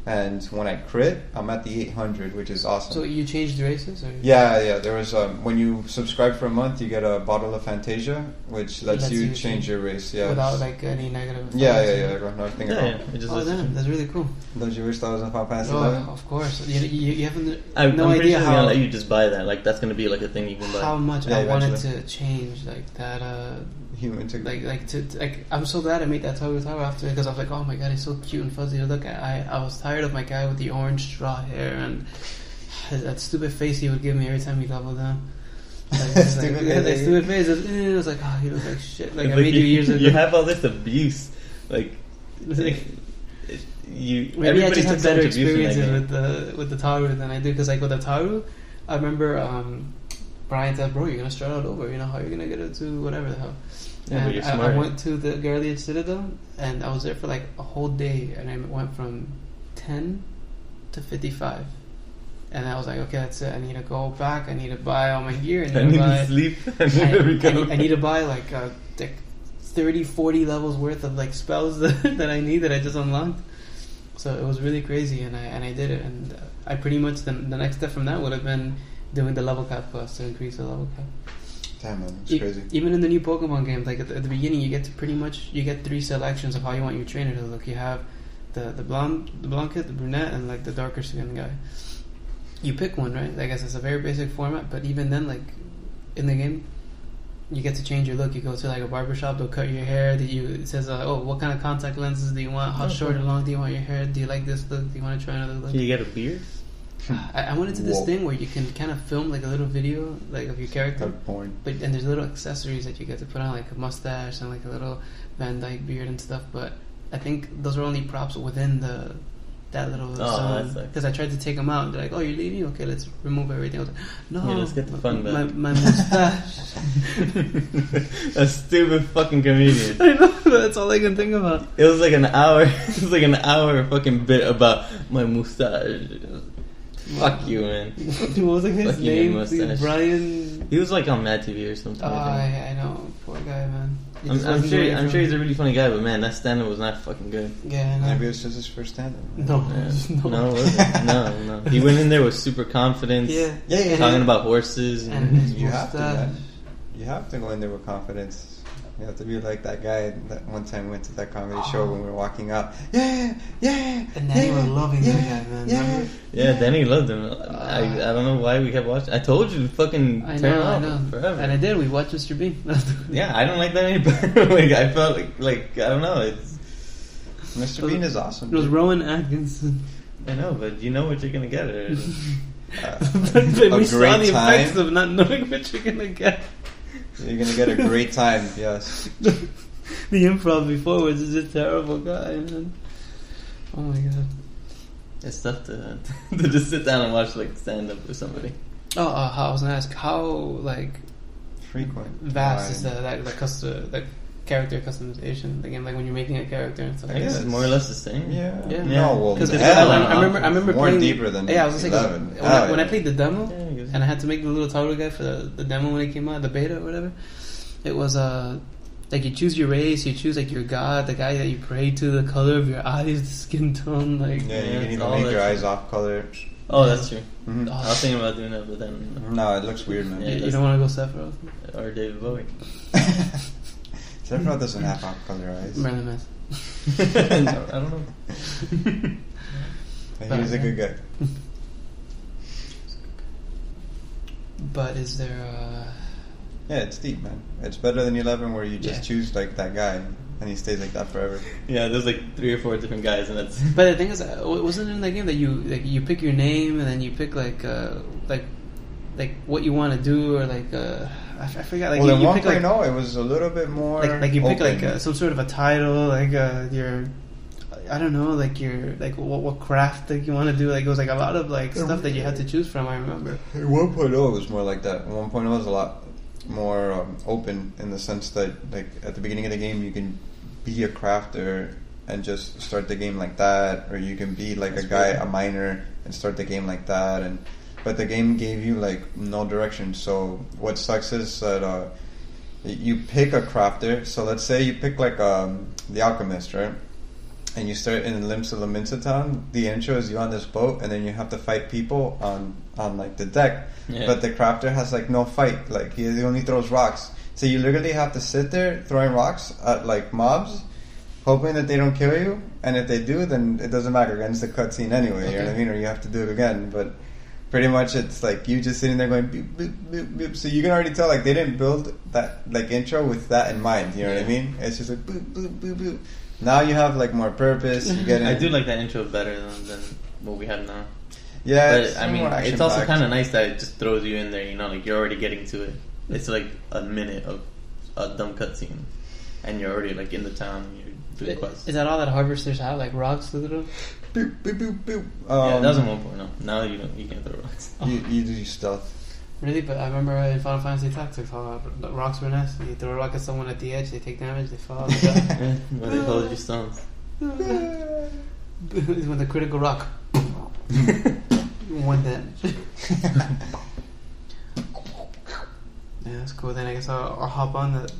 And when I crit, I'm at the 800, which is awesome. So you changed races? Or? Yeah. There was when you subscribe for a month, you get a bottle of Fantasia, which lets you change your race. Yeah, without like any negative. Yeah. Nothing at all. Oh, damn, that's really cool. Don't you wish that was in Final Fantasy XIV? Oh, of course. You haven't. I'm no pretty idea sure how. they're gonna let you just buy that. Like that's gonna be like a thing you can buy. How much Yeah, I wanted eventually. to change like that. Human to Like I'm so glad I made that Tower after, because I was like, oh my god, he's so cute and fuzzy to look at. I was tired of my guy with the orange straw hair and that stupid face he would give me every time he leveled down. That stupid face. It was like, oh, he looks like shit. Like I made you years ago. You have all this abuse, like you. Maybe I just took have so better much abuse in that experiences with the Taru than I do, because like with the Taru, I remember Brian said, "Bro, you're gonna start out over. You know how you're gonna get it to whatever the hell." Yeah, but you're smart. I went to the Garlean Citadel, and I was there for like a whole day, and I went from 10 to 55. And I was like, okay, that's it. I need to go back. I need to buy all my gear. I need to sleep. I need to buy like 30, 40 levels worth of like spells that I need that I just unlocked. So it was really crazy, and I did it. And I pretty much the next step from that would have been doing the level cap plus to increase the level cap. Damn, man, it's crazy. Even in the new Pokemon games, like at the beginning, you get you get 3 selections of how you want your trainer to look. You have the blonde kid, the brunette, and like the darker skinned guy. You pick one, right? I guess it's a very basic format, but even then, like in the game, you get to change your look. You go to like a barbershop, they'll cut your hair. It says, what kind of contact lenses do you want? How short or long do you want your hair? Do you like this look? Do you want to try another look? Can you get a beard? I went into this thing where you can kind of film like a little video like of your character, and there's little accessories that you get to put on, like a mustache and like a little Van Dyke beard and stuff. But I think those are only props within that little zone, because I tried to take them out and they're like, oh, you're leaving? Okay, let's remove everything. I was like, no, yeah, let's get the fun back. My mustache. A stupid fucking comedian. I know, that's all I can think about. It was like an hour. It was like an hour fucking bit about my mustache. Fuck you, man. What was like his name? Brian. He was like on Mad TV or something. Oh, I know, poor guy, man. I'm sure he's a really funny guy, but man, that stand-up was not fucking good. Yeah, no. Maybe it was just his first stand-up. No. No, it wasn't. No. He went in there with super confidence. Yeah. Talking about horses. And you have to, man. You have to go in there with confidence. You have to be like that guy that one time went to that comedy show when we were walking out. Yeah. And Danny was loving that guy, man. Yeah, Danny loved him. I don't know why we kept watching. I told you to fucking turn off forever. And I did. We watched Mr. Bean. Yeah, I don't like that anymore. Like, I felt like I don't know. It's Mr. Bean is awesome. It was Rowan Atkinson. I know, but you know what you're gonna get. But we saw the effects of not knowing what you're gonna get. You're gonna get a great time, yes. The improv before was just a terrible guy, man. Oh my god. It's tough to just sit down and watch like stand up with somebody. I was gonna ask how like frequent vast is that character customization again, like when you're making a character and stuff. I guess it's more or less the same. Yeah. No, well, I remember more playing deeper than I was gonna say, when I played the demo, and I had to make the little toggle guy for the demo when it came out, the beta or whatever. It was like you choose your race, you choose like your god, the guy that you pray to, the color of your eyes, the skin tone, like you can even make your eyes off color. Oh, that's true. Mm-hmm. I was thinking about doing that, but then no, it looks weird, man. Yeah, you don't want to go Sephiroth or David Bowie. Sephiroth doesn't have off color eyes. Marilyn Manson. I don't know. He was a good guy. But is there Yeah, it's deep, man. It's better than 11 where you just choose like that guy and he stays like that forever. Yeah, there's like 3 or 4 different guys, and that's. But the thing is, wasn't it in that game that you pick your name and then you pick like what you want to do, or like I forgot. Like well, you in pick like 1.0 it was a little bit more like you pick open. like some sort of a title, like your I don't know, like your like what craft that you want to do. Like it was like a lot of like stuff that you had to choose from. I remember. In 1.0 it was more like that. 1.0 was a lot more open in the sense that like at the beginning of the game you can be a crafter and just start the game like that, or you can be like a miner and start the game like that, but the game gave you like no direction. So what sucks is that you pick a crafter. So let's say you pick like the alchemist, right? And you start in Limsa Laminsa town. The intro is you on this boat, and then you have to fight people on like the deck. Yeah. But the crafter has like no fight. Like he only throws rocks. So you literally have to sit there throwing rocks at like mobs, hoping that they don't kill you. And if they do, then it doesn't matter. It's the cutscene anyway. You know what I mean? Or you have to do it again. But pretty much it's like you just sitting there going boop, boop, boop, boop. So you can already tell like they didn't build that like intro with that in mind. You know what I mean? It's just like boop, boop, boop, boop. Now you have like more purpose. You get I do like that intro better than what we have now. Yeah, but I mean, it's also kind of nice that it just throws you in there. You know, like you're already getting to it. It's like a minute of a dumb cutscene, and you're already like in the town. And you're doing quests. Is that all that harvesters have? Like rocks, literally? Boop, boop, boop, boop. Yeah, that was in 1.0. Now you can't throw rocks. You do stealth. Really? But I remember in Final Fantasy Tactics how the rocks were nice. You throw a rock at someone at the edge, they take damage, they fall. Yeah, but they hold your stones. With a critical rock. 1 damage. Yeah, that's cool. Then I guess I'll hop on that.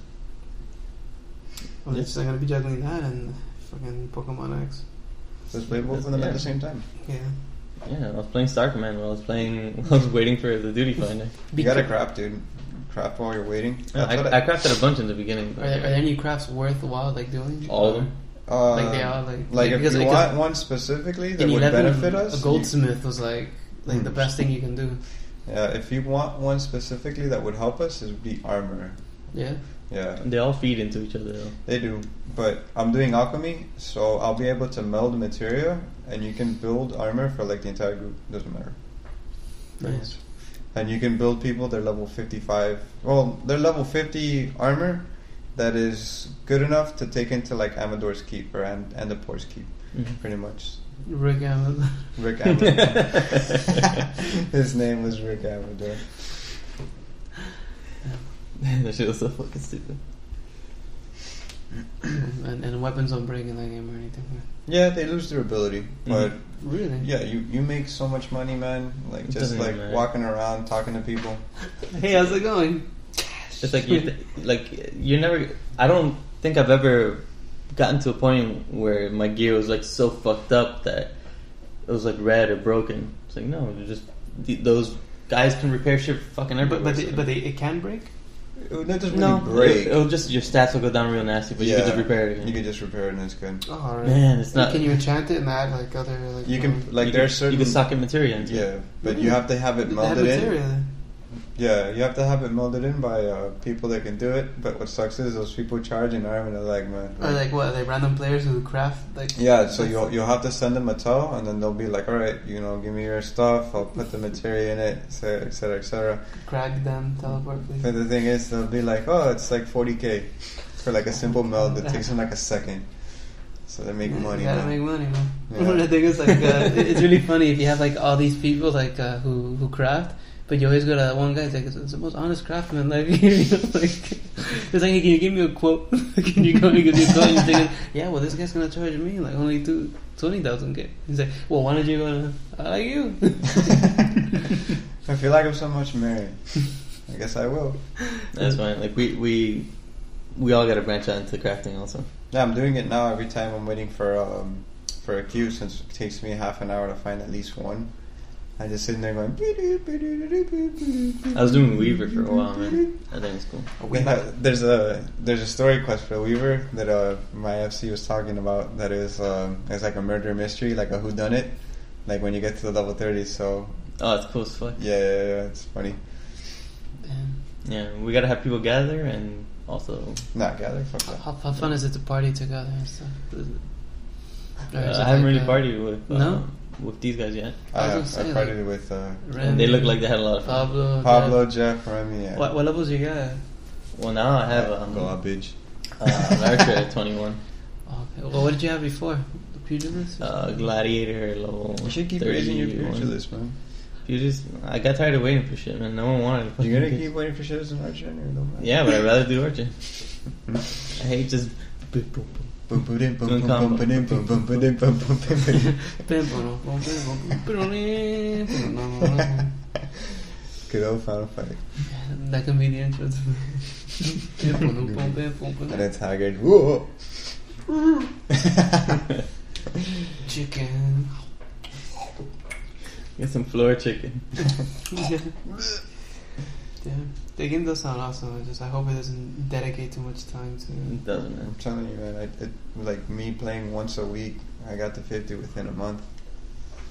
I'm just gonna be juggling that and fucking Pokemon X. Let's play both of them at the same time. Yeah. Yeah, I was playing Star Command while I was waiting for the duty finder. You gotta craft, dude. Craft while you're waiting. Yeah, I crafted a bunch in the beginning. Are there any crafts worthwhile like doing? All of them. Like they are like if you want one specifically that would 11, benefit us, a goldsmith was like the best thing you can do. Yeah, if you want one specifically that would help us, it would be armor. Yeah. Yeah. They all feed into each other though. They do, but I'm doing alchemy, so I'll be able to meld materia, and you can build armor for like the entire group. Doesn't matter. Nice. And you can build people. They're level 55. Well, they're level 50 armor that is good enough to take into like Amador's Keep or and the Por's Keep, pretty much. Rick Amador. Rick Amador. His name was Rick Amador. That shit was so fucking stupid. and weapons don't break in that game or anything. Yeah, they lose their ability, but really, yeah, you make so much money, man. Like just like walking around talking to people. Hey, how's it going? It's like you're never. I don't think I've ever gotten to a point where my gear was like so fucked up that it was like red or broken. It's like no, just those guys can repair shit fucking everywhere. But it can break. That doesn't really break. It'll just your stats will go down real nasty, but you can just repair it again. You can just repair it and it's good. Oh, alright. Man, it's not. Can you enchant it and add like other? Like, you can like there's certain. You can socket materia into it. Yeah, but you have to have it melded in. Yeah, you have to have it melded in by people that can do it. But what sucks is those people charge an arm and a leg, man. Or like what? Are they random players who craft like? Yeah, so you'll have to send them a tow, and then they'll be like, all right, give me your stuff. I'll put the materia in it, etc., etc., etc. Crack them, teleport, please. But the thing is, they'll be like, oh, it's like 40K for like a simple meld that takes them like a second. So they make money. You gotta make money, man. Yeah. The thing is, like, it's really funny if you have like all these people like who craft. But you always go to that one guy. It's like it's the most honest craftsman. Like, like it's like, can you give me a quote? Can you go and give me a quote? And you're thinking, yeah, well, this guy's gonna charge me like only 20,000. He's like, well, why don't you go to? I like you. I feel like I'm so much married. I guess I will. That's fine. Like we all got to branch out into crafting also. Yeah, I'm doing it now. Every time I'm waiting for a queue, since it takes me half an hour to find at least one. I just sitting there going. I was doing Weaver for a while, man. I think it's cool. There's a story quest for Weaver that my FC was talking about. That is it's like a murder mystery, like a whodunit. Like when you get to the level 30. So. Oh, it's cool as fuck. Yeah, it's funny. Yeah, we gotta have people gather and also. Not gather. Fuck that. How fun is it to party together and stuff? I haven't really partied with these guys yet. I partied with and they look like they had a lot of fun. Pablo, Jeff, Remy. Yeah. What levels you got? Well, now I have garbage. Archer at 21. Okay. Well, what did you have before? The pugilist? Gladiator level. You should keep raising your pugilist, man. Pugilist. I got tired of waiting for shit, man. No one wanted it. You're gonna keep waiting for shit as an Archer, or no? Yeah, but I'd rather do Archer. I hate just. Good old Final Fight. That can be the intro to and it's Haggard. Whoa. Chicken. Get some floor chicken. Yeah. The game does sound awesome. I hope it doesn't dedicate too much time to it. It doesn't, man. I'm telling you, man. Like me playing once a week, I got to 50 within a month.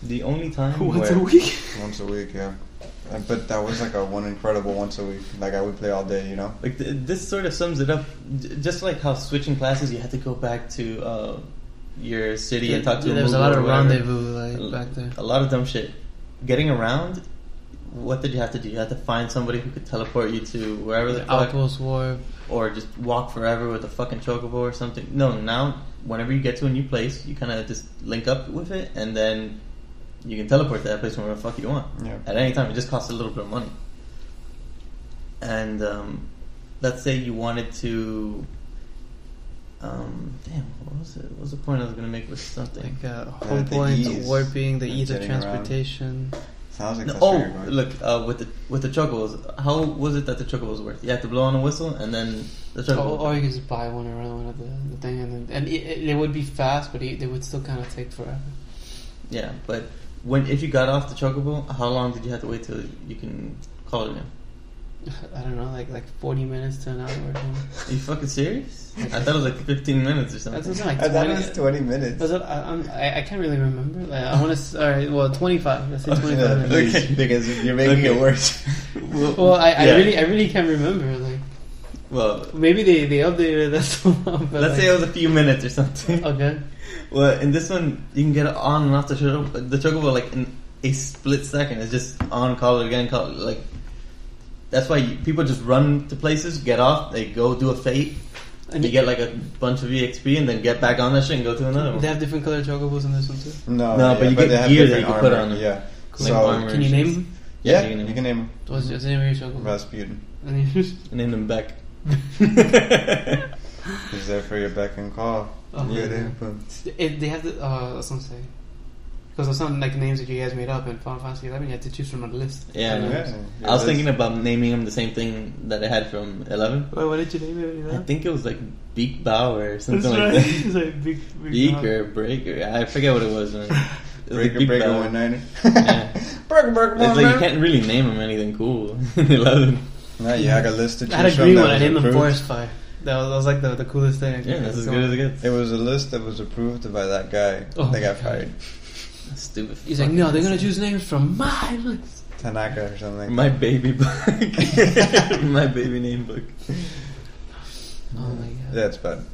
The only time once a week? Once a week, yeah. But that was like one incredible once a week. Like I would play all day, you know. Like this sort of sums it up. Just like how switching classes, you had to go back to your city and talk to. There was a lot of rendezvous back there. A lot of dumb shit. Getting around. What did you have to do? You had to find somebody who could teleport you to wherever the fuck. Outpost War. Or just walk forever with a fucking chocobo or something. No, now, whenever you get to a new place, you kind of just link up with it, and then you can teleport to that place wherever the fuck you want. Yeah. At any time. It just costs a little bit of money. And, let's say you wanted to... what was it? What was the point I was going to make with something? Like, home point, warping, the ease of transportation... Around. Sounds like that's look, with the chocobos, how was it that the chocobos worked? You had to blow on a whistle and then the chocobos. Or you could just buy one around one of the thing, and it would be fast, but they would still kind of take forever. Yeah, but if you got off the chocobo, how long did you have to wait till you can call it in? I don't know, like 40 minutes to an hour or something. Are you fucking serious? I thought it was like 15 minutes or something. That's like 20, I thought it was 20 minutes. I can't really remember. Like, I want to. Alright, well, 25. Let's say 25 minutes. Okay, because you're making it worse. Well, I really can't remember. Like, well, maybe they updated that so long. But let's say it was a few minutes or something. Okay. Well, in this one, you can get it on and off the chocobo like in a split second. It's just on, call it again, call it like. That's why people just run to places, get off, they go do a fate, and you get like a bunch of EXP, and then get back on that shit and go to another one. They have different colored chocobos in this one too? No, but you get gear that you can put on them. Yeah. Cool. So, like can you name them? Yeah, you can name them. What's the name of your chocobo? Rasputin. I named them Beck. He's there for your beck and call. Oh, yeah, they have to, that's what I'm saying. Because there's some like names that you guys made up in Final Fantasy XIV, you had to choose from a list. Yeah, I was thinking about naming them the same thing that I had from 11. Wait, what did you name it? I think it was like Beak Bow or something That's like right. that. It's like Beak or Breaker. I forget what it was, man. Breaker 190. Yeah. Breaker It's like you can't really name them anything cool in 11. No, you had a list to choose I had a from. green one, I named them Forest Fire. That was like the coolest thing. Yeah, that's as good as it gets. It was a list that was approved by that guy. They got fired. Stupid. He's like, no, they're gonna choose names from my list. Tanaka or something. My baby book. My baby name book. Oh my god. Yeah, it's bad.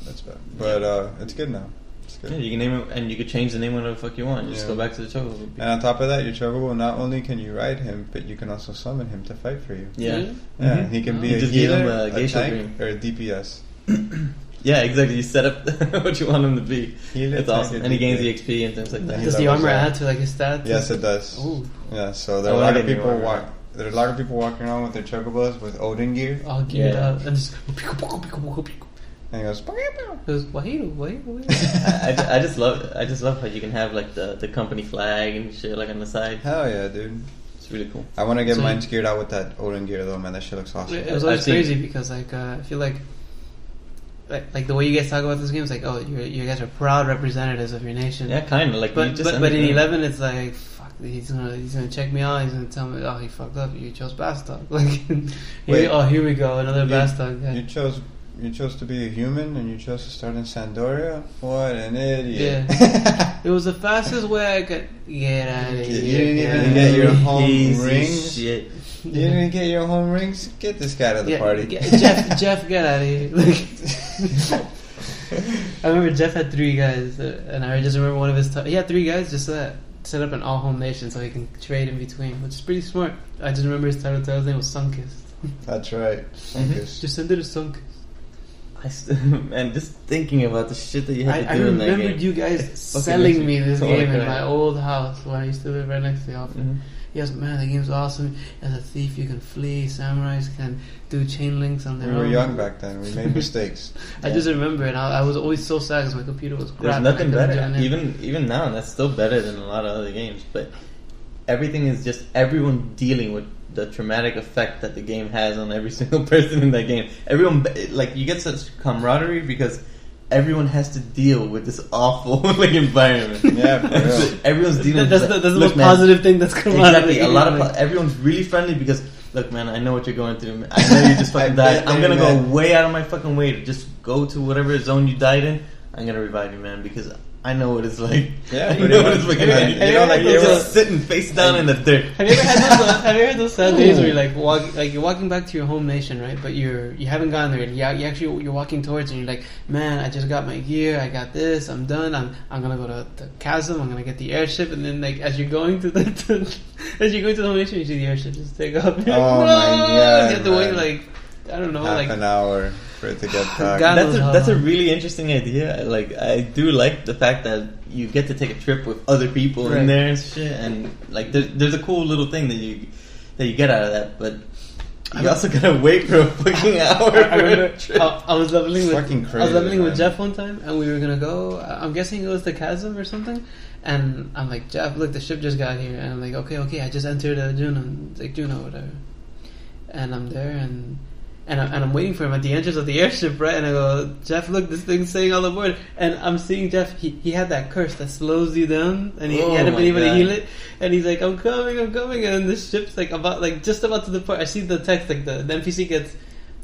That's bad. But it's good now. It's good. Yeah, you can name it, and you can change the name whenever the fuck you want. You just go back to the chocobo. And on top of that, your chocobo, not only can you ride him, but you can also summon him to fight for you. Yeah. Yeah, he can be a just give him healer, a tank, or a DPS. Yeah, exactly. You set up what you want him to be. Healer, it's awesome. tank, And he gains DPS. EXP and things like that. Does the armor add to like his stats? Yes, it does. Ooh. Yeah, so there are a lot of people there are a lot of people walking around with their chocobos with Odin gear. All geared up and just and he goes. Wahito. I just love it. I just love how you can have like the company flag and shit like on the side. Hell yeah, dude! It's really cool. I want to get So- mine geared out with that Odin gear though, man. That shit looks awesome. It was I've always seen crazy because like I feel like the way you guys talk about this game is like, oh, you guys are proud representatives of your nation. Yeah, kind of like. But you just but in understand. 11 it's like, fuck, he's gonna check me out. He's gonna tell me, oh, he fucked up. You chose Bastog. Like, Wait. here we go, another Bastog. Yeah. You chose to be a human, and you chose to start in Sandoria. What an idiot! Yeah. It was the fastest way I could get out of here. You didn't even get your home Piece of rings. shit. You didn't even get your home rings. Get this guy to the party. Jeff, get out of here. Like, I remember Jeff had 3 guys, and I just remember one of his. He had 3 guys just set up an all home nation so he can trade in between, which is pretty smart. I just remember his title. His name was Sunkist. That's right. Sunkist. Just send it to Sunkist. And just thinking about the shit that you had to I do in that game. remembered you guys fucking selling makes me me this so game in angry. my old house when I used to live right next to the office. Mhm. He goes, man, the game's awesome. As a thief, you can flee. Samurais can do chain links on their We own. were young back then. We made mistakes. I just remember it. I was always so sad because my computer was crap. There's and I nothing couldn't better. join in. Even now, that's still better than a lot of other games. But everything is just everyone dealing with the traumatic effect that the game has on every single person in that game. Everyone, like, you get such camaraderie because everyone has to deal with this awful like environment. Yeah, for real. Everyone's dealing. That's with the look, most man, positive thing that's come out of Exactly. the A lot game, of everyone's really friendly because look, man, I know what you're going through. I know you just fucking died. I'm gonna go way out of my fucking way to just go to whatever zone you died in. I'm gonna revive you, man, because I know what it's like. Yeah, you know what it's like. you know, like you're they were- just sitting face down in the dirt. Have you ever had those sad days where you're like you're walking back to your home nation, right? But you haven't gotten there. You're walking towards it and you're like, man, I just got my gear. I got this. I'm done. I'm gonna go to the chasm. I'm gonna get the airship. And then like as you're going to the home nation, you see the airship just take off. You're Oh like, my God, You have to wait man. like I don't know, half like an hour for it to get back. God. That's a really interesting idea. Like I do like the fact that you get to take a trip with other people Right. in there and shit, and like there's a cool little thing that you get out of that, but you also gotta wait for a fucking hour. I remember I was leveling with Fucking I was leveling crazy, with man. Jeff one time, and we were gonna go. I'm guessing it was the chasm or something. And I'm like, Jeff, look, the ship just got here. And I'm like, okay, I just entered Juno, like Juno, whatever. And I'm there, and I'm waiting for him at the entrance of the airship, right? And I go, Jeff, look, this thing's saying all aboard. And I'm seeing Jeff. He had that curse that slows you down, and he hadn't been able to heal it. And he's like, I'm coming. And then the ship's like just about to depart. I see the text, like the NPC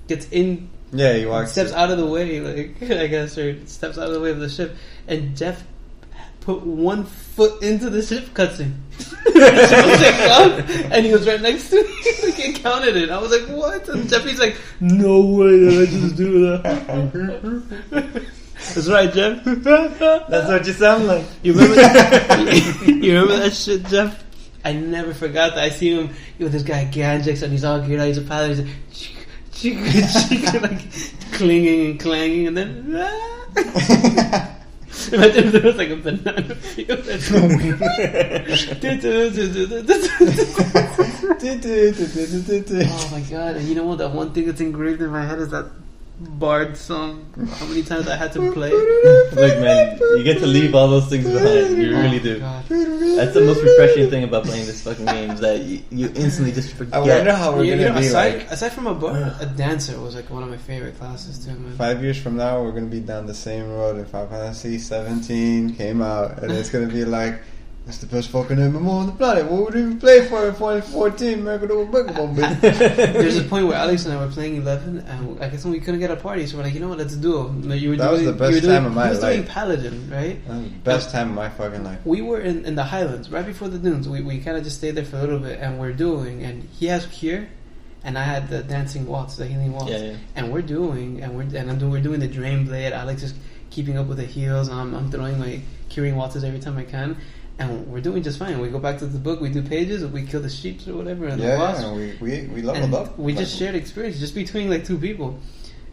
gets in. Yeah, he walks. Steps out of the way, like I guess, or steps out of the way of the ship, and Jeff put one foot into the ship cutscene. And he was right next to me. Like, he counted it. I was like, "What?" And Jeffy's like, "No way did I just do that." That's right, Jeff. That's what you sound like. You remember that? You remember that shit, Jeff? I never forgot that. I see him with this guy Ganjix, and he's all geared out. He's a pilot. He's like, like clinging and clanging, and then. Imagine if there was like a banana field. Oh my god! And you know what? That one thing that's engraved in my head is that Bard song. How many times I had to play it? Look, man, you get to leave all those things behind. You really do. God. That's the most refreshing thing about playing this fucking game is that you instantly just forget. I wonder how we're You gonna know, be aside from a bard, a dancer was like one of my favorite classes too, man. 5 years from now, we're gonna be down the same road. If Final Fantasy XVII came out, and it's gonna be like, it's the best fucking MMO on the planet. What would we play for in 2014? There's a point where Alex and I were playing 11, and I guess when we couldn't get a party, so we're like, you know what, let's do it. That was the best time of my He was doing life. Paladin, right? That was the best time of my fucking life. We were in the Highlands right before the dunes. We kind of just stayed there for a little bit, and and he has Cure, and I had the dancing waltz, the healing waltz, Yeah. and we're doing the Drain Blade. Alex is keeping up with the heals, and I'm throwing my curing waltzes every time I can, and we're doing just fine. We go back to the book, we do pages, we kill the sheep or whatever, and the boss. And we leveled And up. we just shared experience just between like 2 people.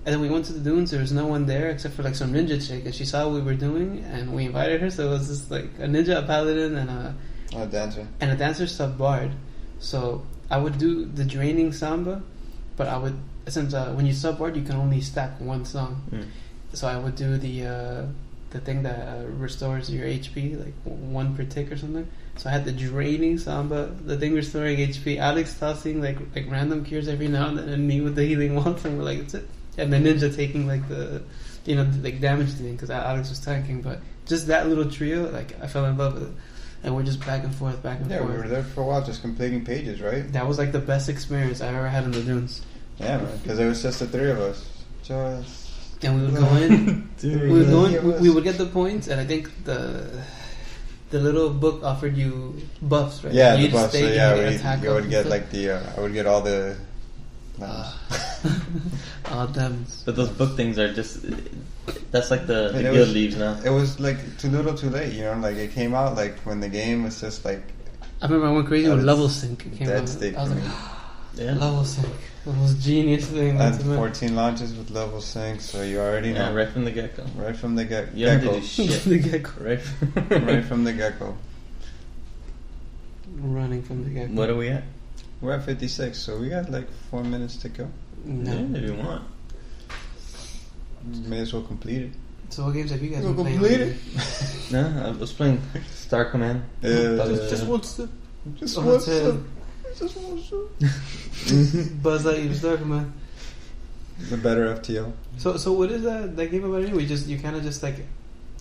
And then we went to the dunes. There was no one there except for like some ninja chick, and she saw what we were doing, and we invited her. So it was just like a ninja, a paladin, and a dancer. And a dancer sub bard. So I would do the draining samba, but I would since when you sub bard you can only stack one song. So I would do the the thing that restores your HP, like 1 per tick or something. So I had the draining Samba, the thing restoring HP, Alex tossing like random cures every now and then, and me with the healing waltz, and we're like, that's it. And the ninja taking like the, you know, like damage thing, because Alex was tanking. But just that little trio, like I fell in love with it. And we're just back and forth. Yeah, we were there for a while just completing pages, right? That was like the best experience I've ever had in the dunes. Yeah, man, because it was just the 3 of us. And we would go in. We would get the points, and I think the little book offered you buffs, right? Yeah, you the buffs. So yeah, you would get stuff. like I would get all the. All damns. But those book things are just. That's like the It guild was- leaves now. It was like too little, too late. You know, like it came out like when the game was just like I remember I went crazy That with is level sync. It came dead out. state I was for like, me. Yeah. level sync. The most genius thing. And that's 14 launches with level sync, so you already know. Yeah, right from the get go. Right from the get You don't go. have to do shit. the get-go. Right. Right from the get go. Running from the get-go. What are we at? We're at 56, so we got like 4 minutes to go. No. Yeah, if you want. May as well complete it. So what games have you guys We'll been playing? complete lately? it. No, I was playing Star Command. Just once to Just Oh, wants that's to. Just wants to. buzz out your Star Command. The better FTL. So what is that game about anyway? You kind of just like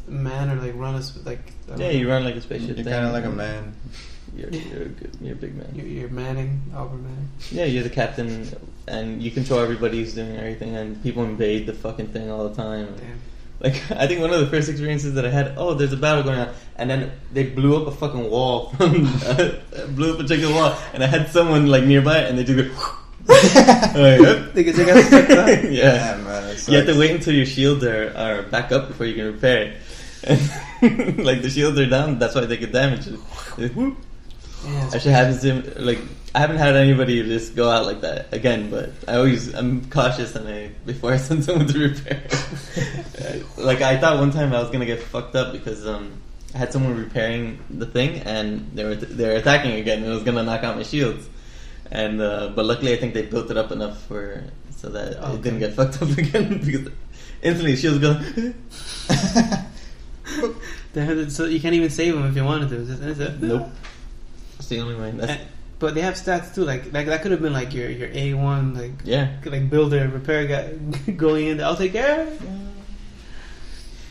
man or like run I don't Yeah, know. you run like a spaceship. You're thing. kind of like a man. You're a big man. You're manning, Albert Manning. Yeah, you're the captain, and you control everybody who's doing everything, and people invade the fucking thing all the time. Damn. Like, I think one of the first experiences that I had, there's a battle going on, and then they blew up a fucking wall from, blew up a chicken wall, and I had someone, like, nearby, and they just go, They get stuck down. yeah. Man. It You have to sucks. wait until your shields are back up before you can repair it. And, like, the shields are down, that's why they get damaged. Whoop. Yeah, Actually happens to, like, I haven't had anybody just go out like that again, but I'm cautious and before I send someone to repair. Like, I thought one time I was gonna get fucked up because I had someone repairing the thing and they were attacking again and it was gonna knock out my shields. And but luckily I think they built it up enough so that it didn't get fucked up again because instantly shields go. So you can't even save them if you wanted to. Is it? Nope. That's the only way. But they have stats too. Like that could have been like your A1 like builder repair guy going in. I'll take care.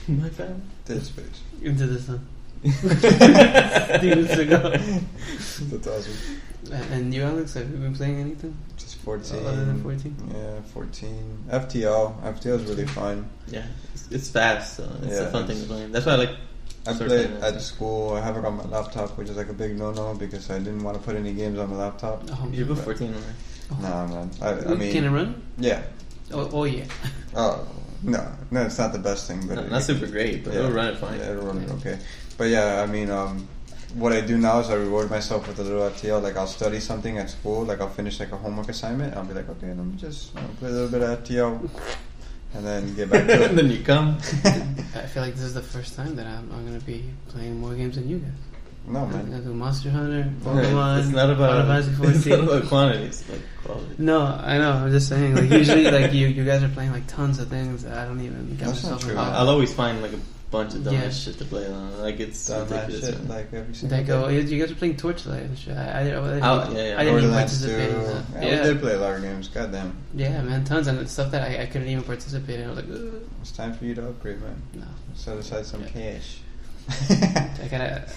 My family. Dead space. Into the sun. Demons to go. That's awesome. And you, Alex, have you been playing anything? Just 14. Other than 14? Yeah, 14. FTL is really fun. Yeah, it's fast, so it's a fun thing to play. That's why I like. I played at school. I have it on my laptop, which is like a big no-no because I didn't want to put any games on my laptop. Oh, You put 14 on there. Nah, man. I mean, can it run? Yeah. Oh yeah. Oh no, it's not the best thing, but Not super great, but it'll run it fine. Yeah, it'll run it okay. But yeah, I mean, what I do now is I reward myself with a little FTL. Like I'll study something at school. Like I'll finish like a homework assignment. I'll be like, okay, let me just play a little bit of FTL, and then get back to it. And then you come. I feel like this is the first time that I'm going to be playing more games than you guys. No, I'm man. going to do Monster Hunter, Pokemon, It's not about. Final Fantasy It's not 14. about quantity. It's like quality. No, I know. I'm just saying. Like usually, like you guys are playing like tons of things that I don't even get That's not myself true. involved. I'll always find like a bunch of dumb Yeah. shit to play on. Like it's Done that ridiculous. shit man. like every single They go. day. You guys are playing Torchlight and shit. I didn't yeah. even Borderlands 2. participate in that. Yeah, we did play a lot of games. Goddamn. Yeah, man, tons and it's stuff that I couldn't even participate in. I was like, ugh. It's time for you to upgrade, man. No, Set aside some Yeah. cash. I gotta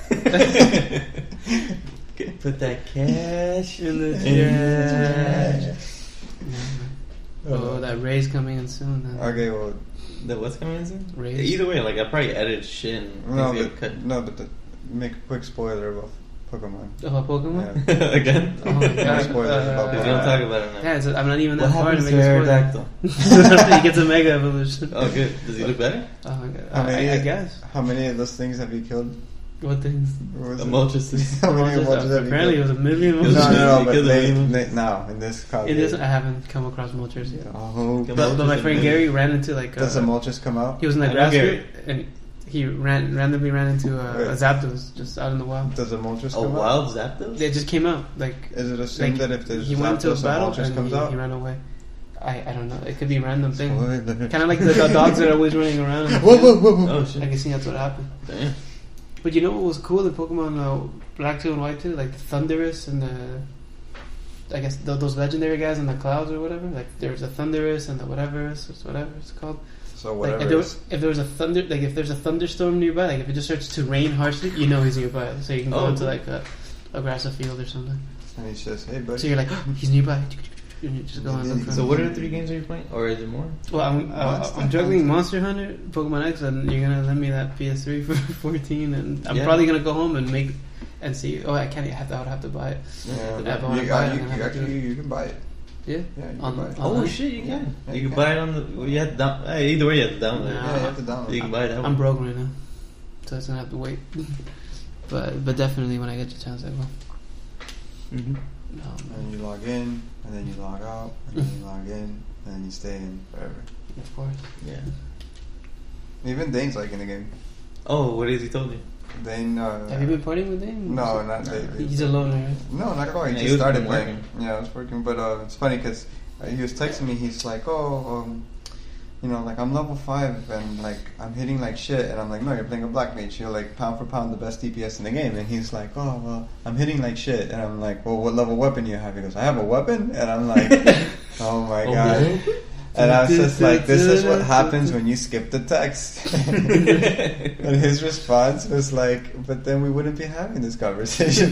Put that cash in the trash. Yeah, man. Oh, that Ray's coming in soon. Then. Okay, well, The what's coming in soon? Raise. Either way, like I probably edit shit. And no, things but, get cut. no, but make a quick spoiler about Pokemon. Oh, Pokemon? Yeah. Again. Oh my No god. spoilers about Because we don't talk about it now. Yeah, I'm not even What that far to happens make to a spoiler. Aerodactyl? He gets a Mega Evolution. Oh, good. Does he look better? Oh my god. How many, I guess. How many of those things have you killed? What things? What was A it? Moltres. How many Just, Moltres have you apparently it killed? was a million It was Moltres. No, but Because of- now in this copy. It is. I haven't come across Moltres yet. Oh, Come But my Moltres friend and Gary ran into like. does the Moltres come out? He was in the I know grass Gary. field and he randomly ran into Wait. a Zapdos just out in the wild. Does the Moltres A come out? wild Zapdos? They just came out like. Is it assumed Like, that if there's he went into a Zapdos, battle Moltres and comes he out? ran away. I don't know. It could be random thing. Kind of like the dogs that are always running around. Whoa. Oh shit! I can see that's what happened. Damn. But you know what was cool in Pokemon Black 2 and White 2? Like the Thundurus and the... I guess those legendary guys in the clouds or whatever. Like there's a Thundurus and the whatever it's called. So whatever. Like if there was a thunder, like if there's a thunderstorm nearby, like if it just starts to rain harshly, you know he's nearby. So you can go into like a grassy field or something. And he says, "Hey, buddy." So you're like, oh, he's nearby. And you just go on. Look for So him. what are the 3 games are you playing, or is it more? Well, I'm juggling Monster Hunter, Pokemon X, and you're gonna lend me that PS3 for 14, and I'm probably gonna go home and make and see. Oh, I can't. I would have to buy it. Yeah, you can buy it. Yeah, Yeah, you can on, buy it. Oh shit, you can. Yeah, You can buy it on the. Well, you have to either way, you have to download it. Nah. Yeah, you have to download. You can buy that one. I'm broke right now, so it's gonna have to wait. but definitely when I get the chance, I will. Mm-hmm. No, And then you log in, and then you log out, and then you log in, and then you stay in forever. of course. Yeah. Even Dane's like in the game. Oh, what has he told you? Dane. Have you been partying with him? No, not Dane. He's a loner, right? No, not at all. He Yeah, just he was started been playing. working. Yeah, I was working, but it's funny because he was texting me. He's like, you know, like I'm level 5 and like I'm hitting like shit, and I'm like, no, you're playing a black mage. You're like pound for pound the best DPS in the game, and he's like, oh well, I'm hitting like shit, and I'm like, well, what level weapon do you have? He goes, I have a weapon, and I'm like, oh my god. And I was just like, this is what happens when you skip the text. And his response was like, but then we wouldn't be having this conversation.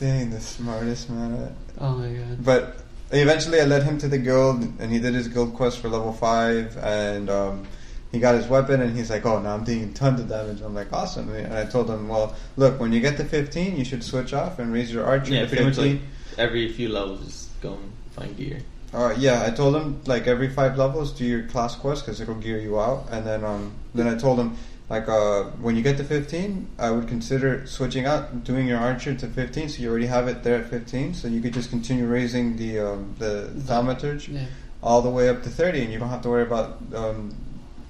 Dang, the smartest man. Oh my god. But eventually I led him to the guild, and he did his guild quest for level 5, and he got his weapon, and he's like, oh, now I'm doing tons of damage. I'm like, awesome. And I told him, well, look, when you get to 15, you should switch off and raise your archer Yeah, to pretty 15. much like every few levels, just go and find gear. Yeah, I told him like every 5 levels do your class quest because it'll gear you out, and then I told him like when you get to 15, I would consider switching out, doing your archer to 15, so you already have it there at 15, so you could just continue raising the thaumaturge all the way up to 30, and you don't have to worry about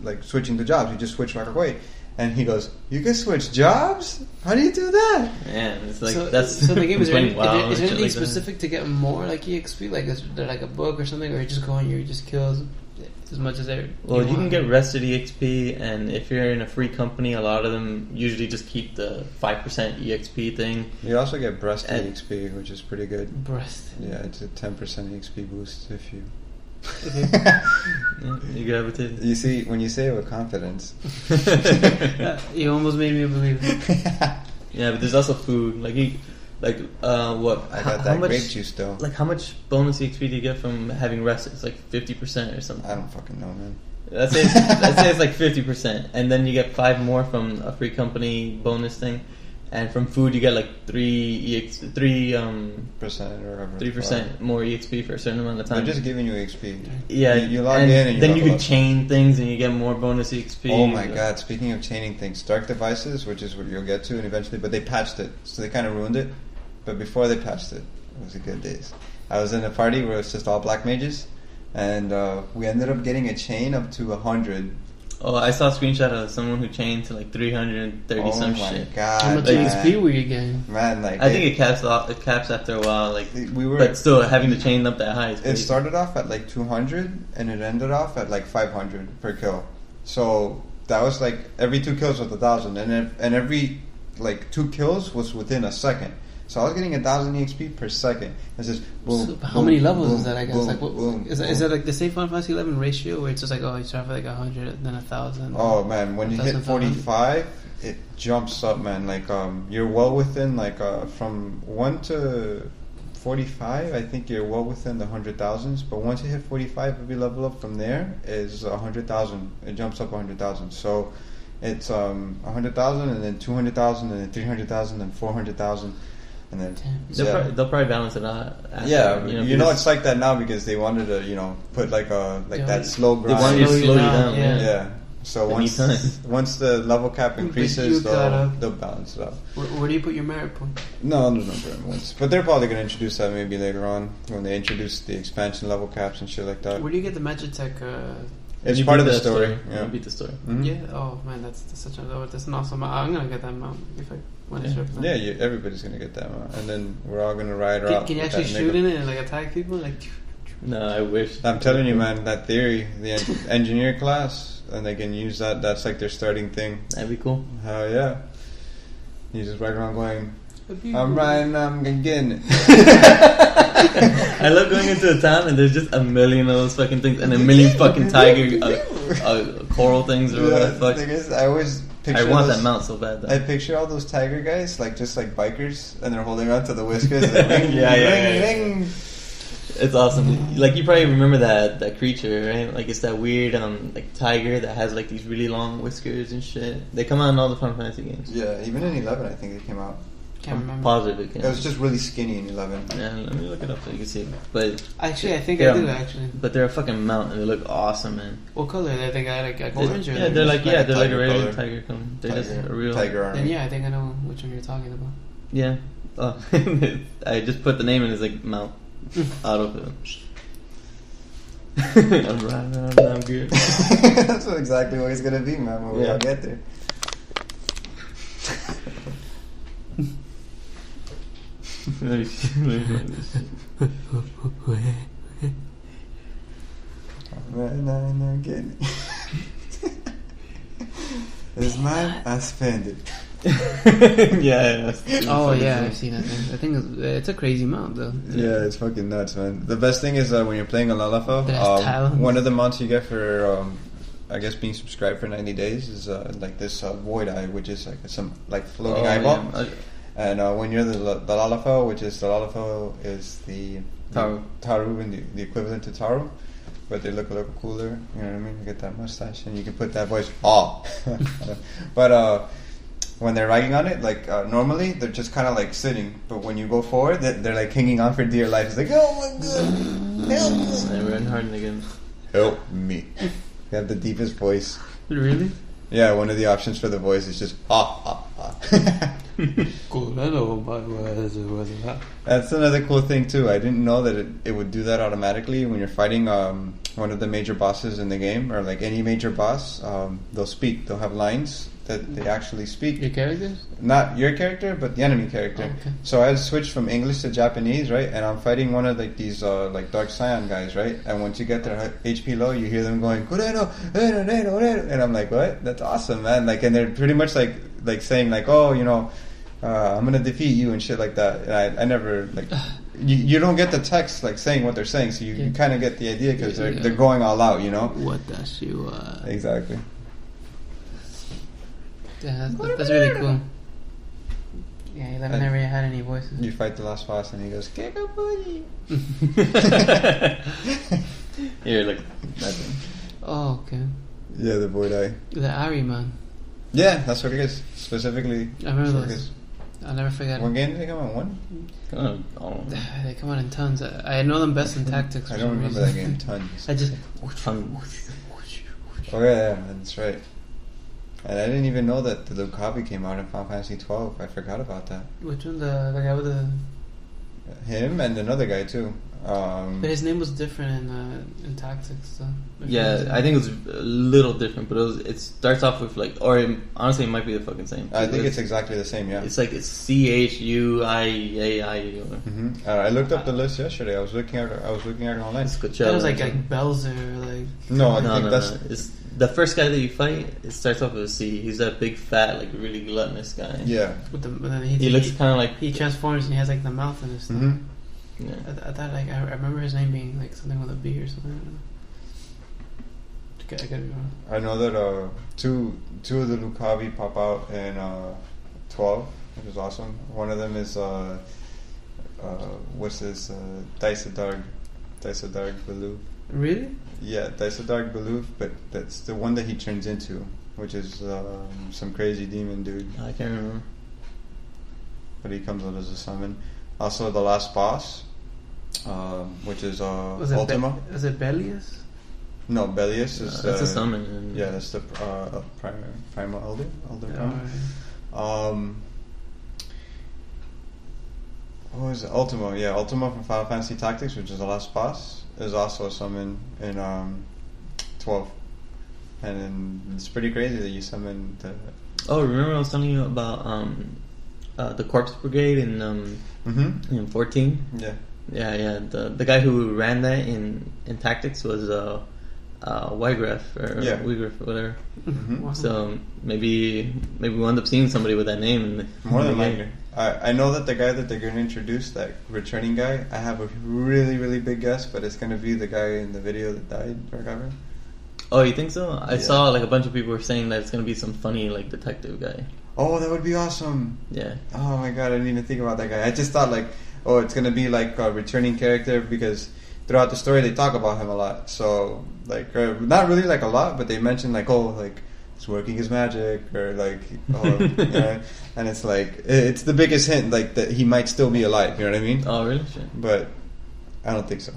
like switching the jobs. You just switch right away. And he goes, you can switch jobs? How do you do that? Man, it's like So that's the game is there anything like specific to get more like EXP? Like is there like a book or something, or you just go and you just kill as much as there? Well, you can get rested EXP, and if you're in a free company, a lot of them usually just keep the 5% EXP thing. You also get breast EXP, which is pretty good. Breast. Yeah, it's a 10% EXP boost if you... You grab it too. You see, when you say it with confidence... You almost made me believe it. Yeah, but there's also food. What? I got that grape juice though. Like, how much bonus EXP do you get from having rest? It's like 50% or something. I don't fucking know, man. Let's say it's like 50%, and then you get 5 more from a free company bonus thing, and from food you get like 3% or whatever. 3% more EXP for a certain amount of time. They're just giving you XP. Yeah, you log in and then you can chain things and you get more bonus EXP. Oh my god! Speaking of chaining things, Dark Devices, which is what you'll get to, and eventually, but they patched it, so they kind of ruined it. But before they patched it, it was a good days. I was in a party where it was just all black mages, and we ended up getting a chain up to 100. Oh, I saw a screenshot of someone who chained to like 330 some shit. Oh my god! How much XP were you getting? Man, like I think it caps after a while. Like we were, but still having to chain up that high. Is it crazy. started off at like 200, and it ended off at like 500 per kill. So that was like every 2 kills was 1,000, and every like 2 kills was within a second. So I was getting 1,000 EXP per second. It's just boom. So how many levels is that? I guess boom, like what, boom, is that like the same Final Fantasy XI ratio where it's just like you start with like 100 then 1,000? Oh man, when you hit 45, it jumps up, man. Like you're well within like from 1 to 45. I think you're well within the 100,000s. But once you hit 45, every level up from there is 100,000. It jumps up 100,000. So it's 100,000 and then 200,000 and then 300,000 and 400,000. And then they'll probably balance it out. After, yeah, you know it's it's like that now because they wanted to put like that slow grind. They wanted to slow you down. Yeah. So once the level cap increases, they'll balance it out. Where do you put your merit point? No merit points. But they're probably going to introduce that maybe later on when they introduce the expansion level caps and shit like that. Where do you get the Magitech? It's part of the story. Yeah. You beat the story. Mm-hmm. Yeah. Oh man, that's an awesome. I'm gonna get that mount if I want to ship. Yeah, everybody's gonna get that mount, and then we're all gonna ride around. Can you actually shoot in it and like attack people? Like, No, I wish. I'm telling you, man, that theory, the engineer class, and they can use that. That's like their starting thing. That'd be cool. Hell yeah. You just ride around going, I'm riding, I'm getting it. I love going into a town and there's just a million of those fucking things and a million fucking tiger coral things or whatever the fuck. The thing is, I always picture I want that mount so bad though. I picture all those tiger guys like just like bikers and they're holding on to the whiskers and ring, Yeah. ring. It's awesome. Like you probably remember that creature, right? Like it's that weird like tiger that has like these really long whiskers and shit. They come out in all the Final Fantasy games. Yeah, even in 11 I think it came out. Can't remember. Positive it came. It was just really skinny in 11. Yeah, let me look it up so you can see. But Actually, I think I do actually. But they're a fucking mount and they look awesome, man. What color? Are they like orange or? Yeah, they're like a a regular color. tiger color. They're just a real tiger army. Then yeah, I think I know which one you're talking about. Yeah. Oh, I just put the name in as like mount autofill. I'm riding around, I'm good. That's exactly what it's gonna be, man, when we all get there. Let me find this shit. Man, I'm not getting it. It's mine, I spend it. Yeah. Oh yeah, I've seen that thing. I think it's a crazy mount though. Yeah, it's fucking nuts, man. The best thing is when you're playing a Lalafell, one of the mounts you get for I guess being subscribed for 90 days is like this Void Eye, which is like some like floating eyeball. Yeah. And when you're the Lalafell, which is the Lalafell is the Taru and the equivalent to Taru, but they look a little cooler. You know what I mean? You get that mustache and you can put that voice. But when they're riding on it, like normally they're just kind of like sitting, but when you go forward, they're like hanging on for dear life. It's like, oh my god, help me! We're in Harden again. Help me! You have the deepest voice. Really? Yeah, one of the options for the voice is just That's another cool thing too. I didn't know that it would do that automatically when you're fighting one of the major bosses in the game, or like any major boss. They'll speak. They'll have lines that they actually speak. Your characters? Not your character, but the enemy character. Oh, okay. So I switched from English to Japanese, right? And I'm fighting one of like these like Dark Scion guys, right? And once you get their HP low, you hear them going "Kureno, and I'm like, what? That's awesome, man! Like, and they're pretty much like saying like, oh, you know, I'm gonna defeat you and shit like that. And I never like. You don't get the text like saying what they're saying, so you kind of get the idea because they're going all out, you know. What does you? Exactly. Yeah, that's really cool. Yeah, 11 never had any voices. You fight the last boss and he goes, "Kick a booty." You're like nothing. Oh, okay. Yeah, the Void Eye. The Ari man. Yeah, that's what it is. Specifically, I remember those. I'll never forget. What game did they come out? One? They come out in tons. I know them best in Tactics. I don't remember that game. Tons. I just. Oh yeah, that's right. And I didn't even know that the Lucavi came out in Final Fantasy XII. I forgot about that. Which one? The guy with the... Him and another guy too. But his name was different in Tactics. So yeah, I think it was a little different, but it starts off with like, honestly, it might be the fucking same. I think it's exactly the same. Yeah, it's like it's CHUIAI. I looked up the list yesterday. I was looking at it online. That was like Belzer, like. No, I think that's. It's the first guy that you fight. It starts off with a C. He's that big, fat, like really gluttonous guy. Yeah. He looks kind of like he transforms and he has like the mouth and stuff. Mm-hmm. Yeah. I thought like I remember his name being like something with a B or something. I gotta be wrong. I know that two of the Lucavi pop out in 12, which is awesome. One of them is what's this Daisadarg Baloo. Really? Yeah, Daisadarg Baloo, but that's the one that he turns into, which is some crazy demon dude. I can't remember. But he comes out as a summon. Also, the last boss, which is Ultima. Is it Belius? No, Belius is... that's a summon. Yeah, that's the Primal Elder. Right. What was it? Ultima. Yeah, Ultima from Final Fantasy Tactics, which is the last boss, is also a summon in 12. And then it's pretty crazy that you summon the... Oh, remember I was telling you about... the Corpse Brigade in 14. Yeah, Yeah. The guy who ran that in Tactics was Wygraf or Wygraf or whatever. Mm-hmm. Wow. So maybe we'll end up seeing somebody with that name. More than likely. I know that the guy that they're going to introduce, that returning guy, I have a really, really big guess, but it's going to be the guy in the video that died or whatever. Oh, you think so? I saw like a bunch of people were saying that it's going to be some funny like detective guy. Oh, that would be awesome. Yeah. Oh my god, I didn't even think about that guy. I just thought like, oh, it's going to be like a returning character because throughout the story they talk about him a lot. So like, not really like a lot, but they mention like, oh, like he's working his magic or like, oh, you know, and it's like it's the biggest hint like that he might still be alive. You know what I mean? Oh, really? Sure. But I don't think so.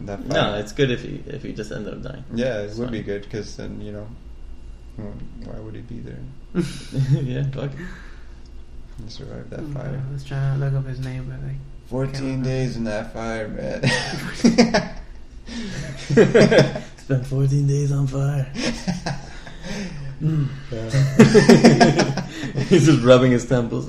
No, it's good if he just ended up dying. Yeah, it would be good because then why would he be there? Yeah, fuck. He survived that fire. I was trying to look up his name, but like 14 days in that fire, man. Spent 14 days on fire. He's just rubbing his temples.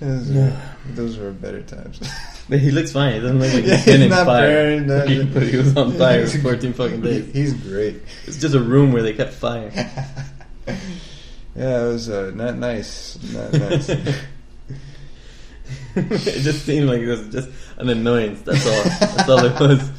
Those were better times. But he looks fine. He doesn't look like he's been in fire. Burned, But he was on fire for 14 fucking days. He's great. It's just a room where they kept fire. Yeah, it was not nice. Not nice. It just seemed like it was just an annoyance. That's all. That's all it was.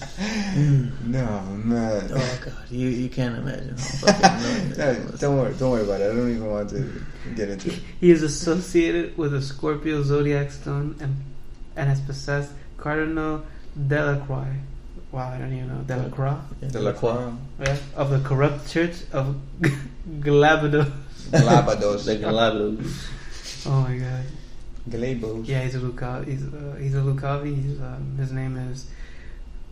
No, man. Oh god, you can't imagine how fucking annoying it was. Don't worry about it. I don't even want to get into it. he is associated with a Scorpio zodiac stone and has possessed Cardinal Delacroix. Wow, I don't even know. Delacroix? Delacroix. Yeah, of the corrupt church of Galapagos. Galapagos. Like Galapagos. Oh my god. Galapagos. Yeah, he's a Lucavi. He's a Lucavi. His name is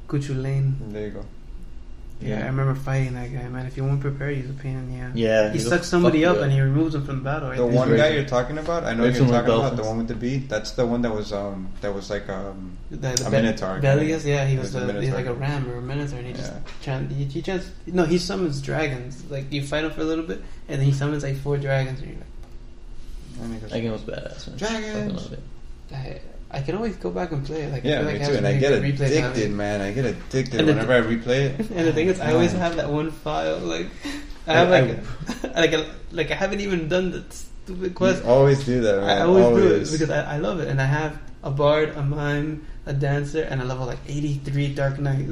Cuchulain. There you go. Yeah, I remember fighting that guy, man. If you weren't prepared, he's a pain in the ass. Yeah. He sucks somebody up and he removes them from the battle. Right? The one guy you're talking about, I know you're talking about the one with the bee. That's the one that was like a minotaur. Belias, yeah, he was he's like a ram or a minotaur, and he summons dragons. Like you fight him for a little bit, and then he summons like 4 dragons, and you're like, that game was badass, man. Dragons. I can always go back and play it. Like, yeah, I feel like me too. And I get addicted, man. I get addicted whenever I replay it. And the thing is, I always have that one file. Like, I have like I haven't even done the stupid quest. You always do that, man. I always do it because I love it, and I have a bard, a mime, a dancer, and a level like 83 Dark Knight.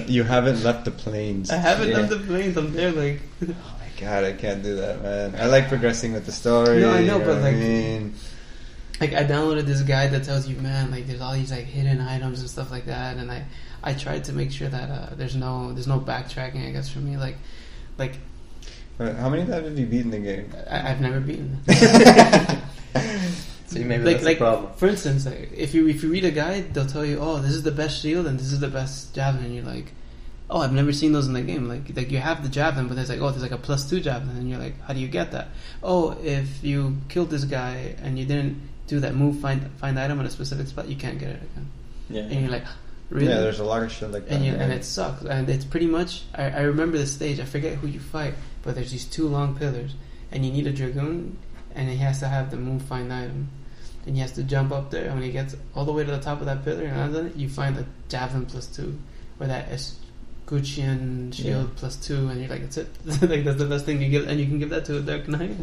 You haven't left the plains. I haven't left the plains. I'm there, like. Oh my god, I can't do that, man. I like progressing with the story. No, I know, but like. I mean? Like I downloaded this guide that tells you, man, like there's all these like hidden items and stuff like that, and I tried to make sure that there's no backtracking, I guess, for me. Like how many times have you beaten the game? I've never beaten. See, maybe that's the problem. For instance, like, if you read a guide, they'll tell you, oh, this is the best shield and this is the best javelin. And you're like, oh, I've never seen those in the game. Like you have the javelin, but there's like, oh, there's like a +2 javelin, and you're like, how do you get that? Oh, if you killed this guy and you didn't do that move, find item in a specific spot, you can't get it again. Yeah. And you're like, really? Yeah, there's a lot of shit like that. And it sucks. And it's pretty much, I remember the stage, I forget who you fight, but there's these 2 long pillars, and you need a dragoon, and he has to have the move, find item. And he has to jump up there, and when he gets all the way to the top of that pillar and lands on it, you find the javelin +2, or that Escuchian shield +2, and you're like, that's it. Like, that's the best thing you give, and you can give that to a Dark Knight.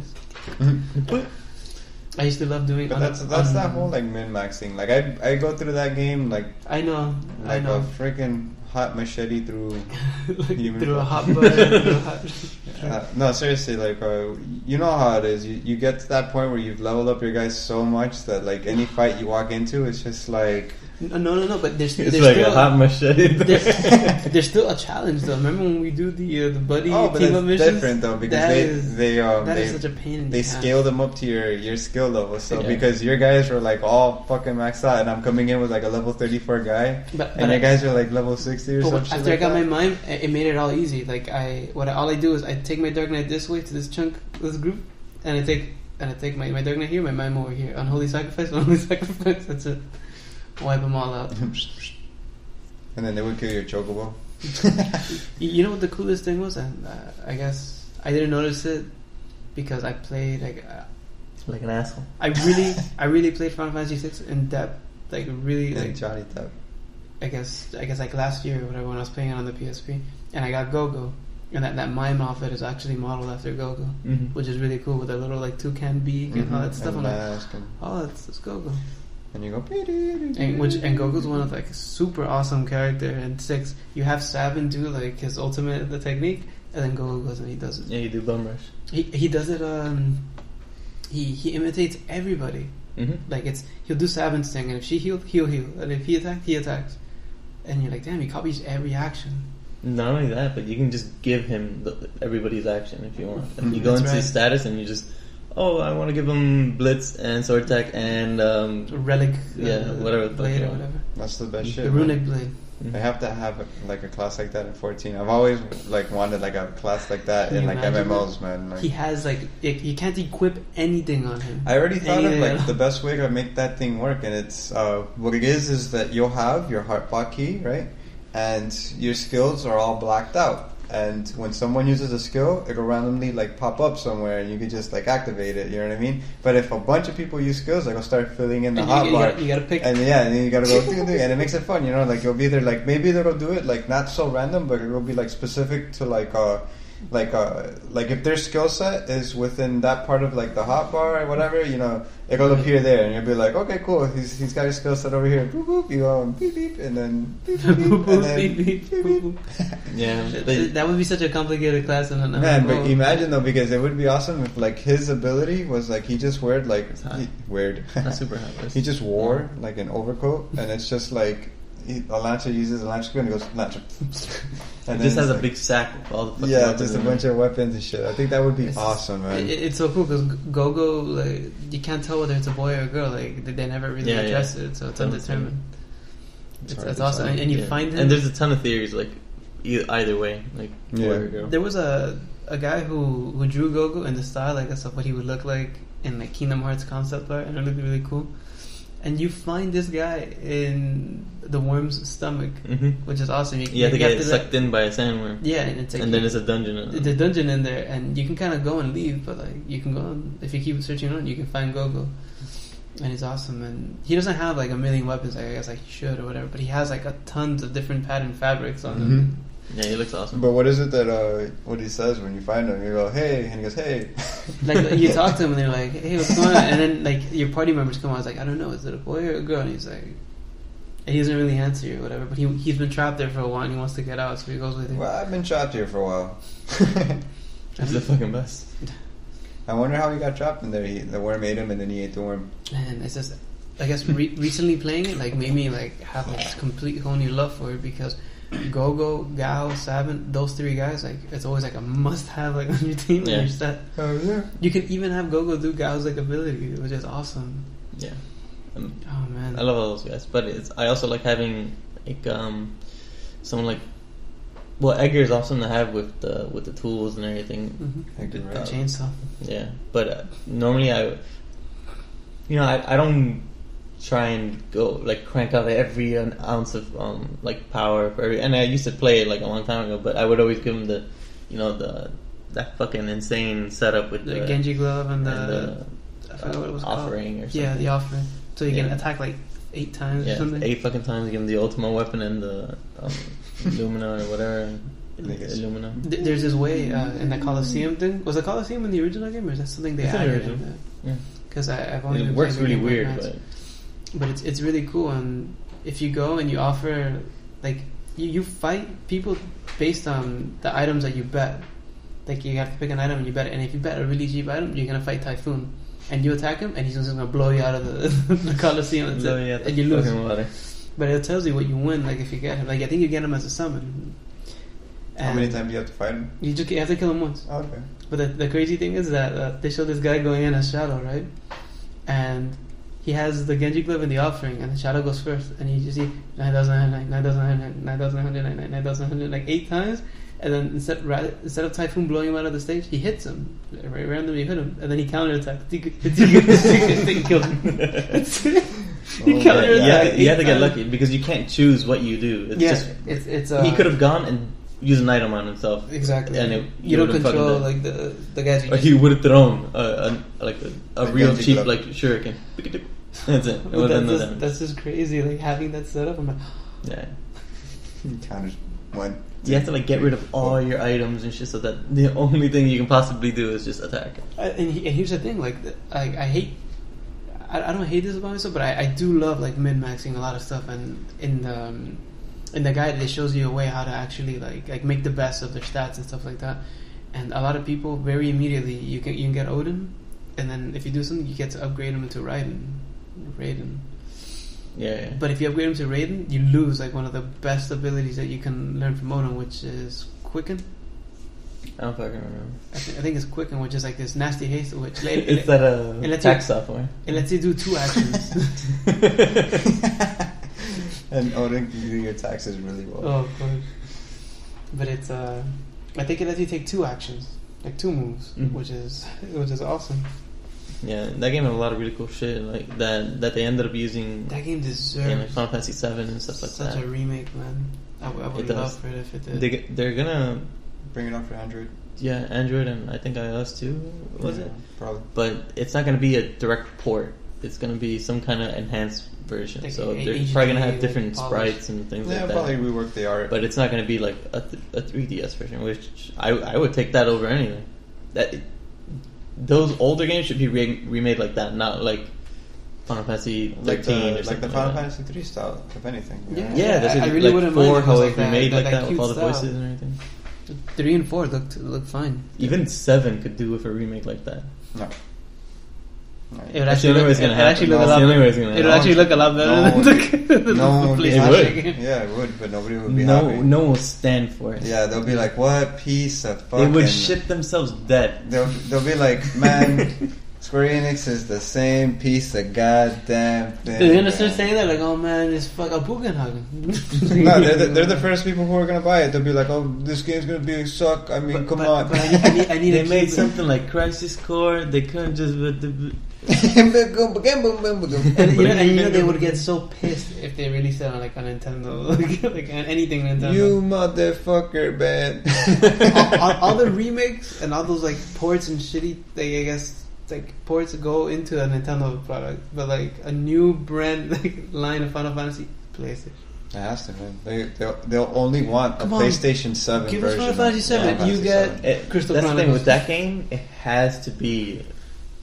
I used to love doing. But that's that whole like min-max thing. Like I go through that game like I know a freaking hot machete through through a hot butt. No, seriously, like you know how it is. You get to that point where you've leveled up your guys so much that like any fight you walk into, it's just like. No, but there's like still a hot machete. There's still a challenge though. Remember when we do the buddy team up missions? Different though because they is such a pain in the ass. They scale them up to your skill level. So because your guys were like all fucking maxed out, and I'm coming in with like a level 34 guy, and your guys are like level 60 or something. After I got my mime, it made it all easy. Like all I do is I take my Dark Knight this way to this chunk, this group, and I take my Dark Knight here, my mime over here. Unholy sacrifice. That's it. Wipe them all out. And then they would kill your chocobo. You know what the coolest thing was? And I guess I didn't notice it because I played like an asshole. I really played Final Fantasy VI in depth like really like Johnny Depp. I guess like last year or whatever when I was playing it on the PSP, and I got Go-Go, and that mime outfit is actually modeled after Go-Go, which is really cool with a little like toucan beak and all that stuff. And I'm like, mask oh, it's Go-Go. and you go. And Gogo's one of like a super awesome character in 6. You have Sabin do like his ultimate the technique, and then Gogo goes and he does it. Yeah, you do bum rush. He does it. He imitates everybody. Like he'll do Sabin's thing, and if she healed, he'll heal, and if he attacked, he attacks. And you're like, damn, he copies every action. Not only that, but you can just give him everybody's action if you want. And you go into his status and you just, I want to give him Blitz and Sword Attack and Relic, whatever blade or whatever. That's the best shit. The runic blade. I have to have a class like that in 14. I've always like wanted like a class like that Can in you like imagine MMOs, that? man. Like, He has like you can't equip anything on him. I already thought of Anything. like the best way to make that thing work, and it's what it is that you'll have your heartbot key, right? And your skills are all blacked out. And when someone uses a skill, it'll randomly like pop up somewhere, and you can just like activate it. You know what I mean? But if a bunch of people use skills, like, it'll start filling in the hotbar. You gotta pick. And then you gotta go and it makes it fun. You know, like you'll be either like maybe they'll do it like not so random, but it'll be like specific to like if their skill set is within that part of like the hotbar or whatever, you know, it'll appear there, and you'll be like, okay, cool, he's got his skill set over here. Boop boop, you go beep beep, and then beep beep, beep, and then beep, beep, beep, beep. Yeah, that would be such a complicated class. Man, but imagine though, because it would be awesome if like his ability was like he just wore like not super high. he just wore like an overcoat, and it's just like a Lancer uses a Lancer gun and goes Lancer. And it just has a big sack with all the fucking weapons just a in bunch of weapons and shit. I think that would be awesome, man. It's so cool because Go-Go, like, you can't tell whether it's a boy or a girl. Like they never really address it, so it's undetermined. It's awesome, and you find him. And there's a ton of theories, like either way, like boy or girl. There was a guy who drew Go-Go in the style, I guess, of what he would look like in like Kingdom Hearts concept art, and it looked really cool. And you find this guy in the worm's stomach, which is awesome. You have to get sucked in by a sandworm. Yeah, and it's like and then there's a dungeon. There's a dungeon in there, and you can kind of go and leave, but like you can go on, if you keep searching on, you can find Go-Go, and he's awesome. And he doesn't have like a million weapons, I guess, like he should or whatever, but he has like a tons of different pattern fabrics on him. Yeah, he looks awesome. But what is it that what he says when you find him? You go, hey, and he goes, hey. Like you talk to him and they're like, hey, what's going on? And then like your party members come on, it's like, I don't know, is it a boy or a girl? And he's like, and he doesn't really answer you or whatever, but he's been trapped there for a while and he wants to get out, so he goes with it. Well, I've been trapped here for a while. He's the fucking best. I wonder how he got trapped in there. The worm ate him, and then he ate the worm. And it's just, I guess recently playing it like made me like have like this complete whole new love for it, because Go-Go, Gao, Sabin, those three guys, like it's always like a must-have like on your team. Yeah. Your set. Oh yeah. You can even have Go-Go do Gao's like ability, which is awesome. Yeah. Oh man, I love all those guys, but I also like having like someone like. Well, Edgar is awesome to have with the tools and everything. The chainsaw. Yeah, but normally I don't try and go like crank out every ounce of like power for every. And I used to play it like a long time ago, but I would always give him that fucking insane setup with the Genji glove and the I forgot what it was offering called. or something. Yeah, the offering. So you can attack like 8 times or something. 8 fucking times. Give him the ultimate weapon and the Lumina or whatever. Illumina. There's this way in the Coliseum thing. Was the Coliseum in the original game, or is that something they added? Yeah. Because I've only it works really weird, but it's really cool. And if you go and you offer, like, you fight people based on the items that you bet. Like, you have to pick an item and you bet it. And if you bet a really cheap item, you're gonna fight Typhoon, and you attack him, and he's just gonna blow you out of the Coliseum, and you lose. But it tells you what you win. Like, if you get him, like I think you get him as a summon. How many times do you have to fight him? You have to kill him once. Oh, okay. But the crazy thing is that they show this guy going in as Shadow, right? And he has the Genji glove and the offering, and the Shadow goes first, and you just see 9,199 like 8 times, and then instead of Typhoon blowing him out of the stage, he hits him randomly, hit him, and then he counterattacks. He kills him. You have to get lucky because you can't choose what you do. It's he could have gone and used an item on himself. Exactly. And you don't control like the guys. Or he would have thrown a real cheap glove. like shuriken. That's it. It wasn't That's just crazy. Like having that set up, I'm like, yeah. Counters 1. You have to like get rid of all your items and shit, so that the only thing you can possibly do is just attack. And here's the thing, like I hate. I don't hate this about myself, but I do love like min-maxing a lot of stuff, and in the guide it shows you a way how to actually like make the best of their stats and stuff like that. And a lot of people very immediately you can get Odin, and then if you do something you get to upgrade him into Raiden. Yeah. But if you upgrade him to Raiden, you lose like one of the best abilities that you can learn from Odin, which is Quicken. I don't fucking remember. I think it's Quicken, which is like this nasty haste, which It's that attack software. It lets you do 2 actions. And Odin can do your taxes really well. Oh, of course. But it's I think it lets you take 2 actions, like 2 moves, which is awesome. Yeah, that game had a lot of really cool shit like that they ended up using. That game deserves in like Final Fantasy VII and stuff like that. Such a remake, man. I would love for it if it did. They're gonna bring it up for Android. Yeah, Android and I think iOS too. Was it? Probably. But it's not gonna be a direct port. It's gonna be some kind of enhanced version. Like so they're probably gonna have different sprites and things like that. Yeah, probably rework the art. But it's not gonna be like a 3DS version, which I would take that over anything. Those older games should be remade like that, not like Final Fantasy 13 or something like the Final Fantasy 3 style, if anything. Yeah, that's I really wouldn't mind. 4, how like they remade like that with cute all the style. voices and everything. 3 and 4 looked fine. Even 7 could do with a remake like that. No. It would actually look a lot better than the PlayStation game. Yeah, it would, but nobody would be happy. happy. No one will stand for it. Yeah, they'll be like, "What piece of fucking..." They would shit themselves dead. They'll be like, "Man, Square Enix is the same piece of goddamn thing." They're gonna start saying that, like, "Oh man, it's fucking Bugenhagen." No, they're the first people who are gonna buy it. They'll be like, "Oh, this game's gonna be a suck." I mean, come on. But I need they made something like Crisis Core. They couldn't just. And they would get so pissed if they released it on like a Nintendo, like anything Nintendo. You motherfucker, man! all the remakes and all those like ports and shitty, like, I guess like ports go into a Nintendo product, but like a new brand like line of Final Fantasy, PlayStation. It has to, man. They'll only want a PlayStation 7 Give version. us Final Fantasy 7. You get Crystal That's Chronicles. the thing with that game. It has to be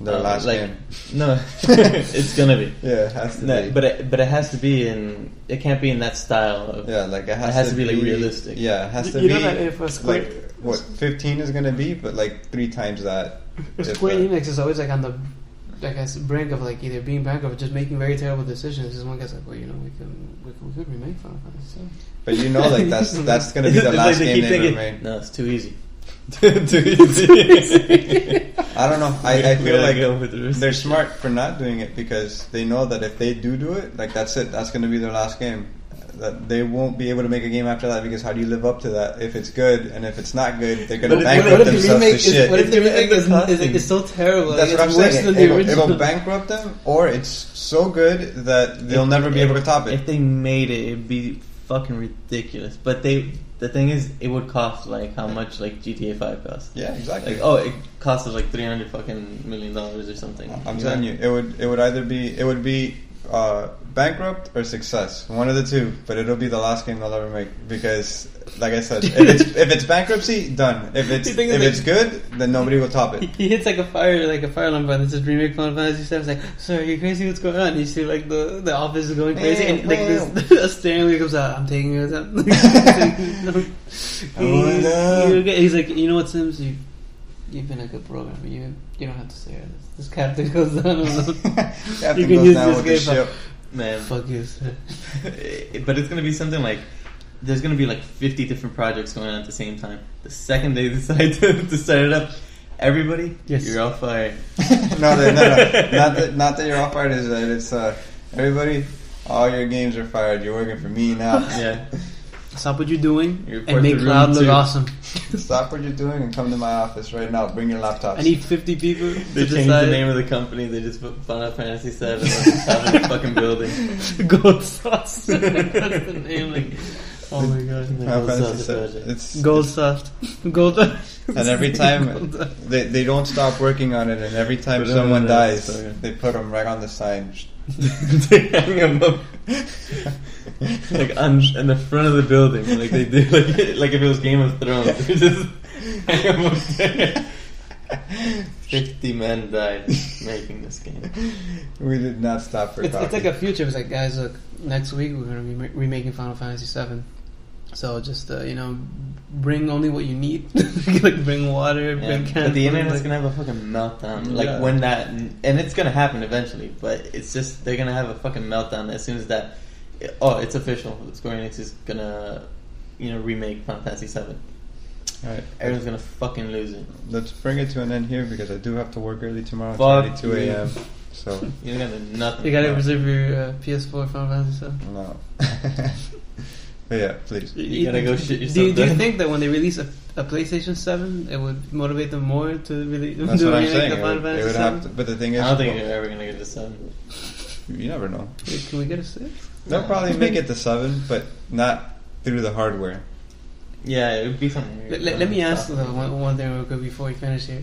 their last game. No, it's gonna be. Yeah, it has to be. But it has to be in. It can't be in that style. Of, like it has to be like realistic. Yeah, it has to you be know that if like what 15 is gonna be, but like 3 times that. Square Enix is always like on the brink of like either being bankrupt or just making very terrible decisions. This one guy's like, well, you know, we could remake Final Fantasy 7. But you know, like that's gonna be the last game they ever made. No, it's too easy. Too easy. I don't know. I feel like they're smart for not doing it because they know that if they do it, like that's it. That's going to be their last game. That they won't be able to make a game after that because how do you live up to that if it's good and if it's not good they're going to bankrupt themselves to shit. What if the remake is so terrible? That's what I'm saying. It'll bankrupt them, or it's so good that they'll never be able to top it. If they made it, it'd be fucking ridiculous. But the thing is, it would cost like how much like GTA 5 cost. Yeah, exactly. Like, it costed like $300 million or something. I'm telling you, it would either be bankrupt or success, one of the two. But it'll be the last game they'll ever make because, like I said, if it's bankruptcy, done. If it's good, then nobody will top it. He hits like a fire alarm button. It's just remake Final Fantasy 7. It's like, sir, you're crazy. What's going on? And you see like the office is going crazy, and like this steering wheel comes out. I'm taking it out. He's like, you know what, Sims? You've been a good programmer. You don't have to say it. This captain goes down. You can use this game. Man, fuck you, sir. But it's gonna be something like there's gonna be like 50 different projects going on at the same time. The second they decide to start it up, everybody, you're all fired. No. Not that you're all fired. Is that it's everybody? All your games are fired. You're working for me now. Yeah. Stop what you're doing and make Cloud look awesome. Stop what you're doing and come to my office right now. Bring your laptops. I need 50 people. They changed the name of the company. They just put Final Fantasy XIV on the top of the fucking building. Gold Sauce. That's the name. Like, Oh my god. Final Fantasy VII. Project. It's Gold soft. Gold. and every time they don't stop working on it, and every time someone dies, they put them right on the sign. They hang them up like in the front of the building, like they do, like if it was Game of Thrones. They just hang them up there. 50 men died making this game. We did not stop for coffee. It's like a future. It's like, guys, look, next week we're going to be remaking Final Fantasy VII. So just, bring only what you need. Like, bring water, bring cans. But the internet's going to have a fucking meltdown. Like, when that... And it's going to happen eventually. But it's just... They're going to have a fucking meltdown as soon as that... it's official. Square Enix is going to, remake Final Fantasy VII. Alright. Everyone's going to fucking lose it. Let's bring it to an end here because I do have to work early tomorrow. It's Fuck already 2 a.m. So... You got nothing. You got to reserve your PS4 Final Fantasy VII? No. But yeah, please. You gotta go shit yourself. Do you think that when they release a PlayStation 7, it would motivate them more to really That's do what a I'm remake saying. of Final Fantasy It would VII? have to, but the thing is... I don't think you're ever going to get to 7. You never know. Wait, can we get a 6? They'll probably make it to 7, but not through the hardware. Yeah, it would be something weird. Let me ask one thing real quick before we finish here.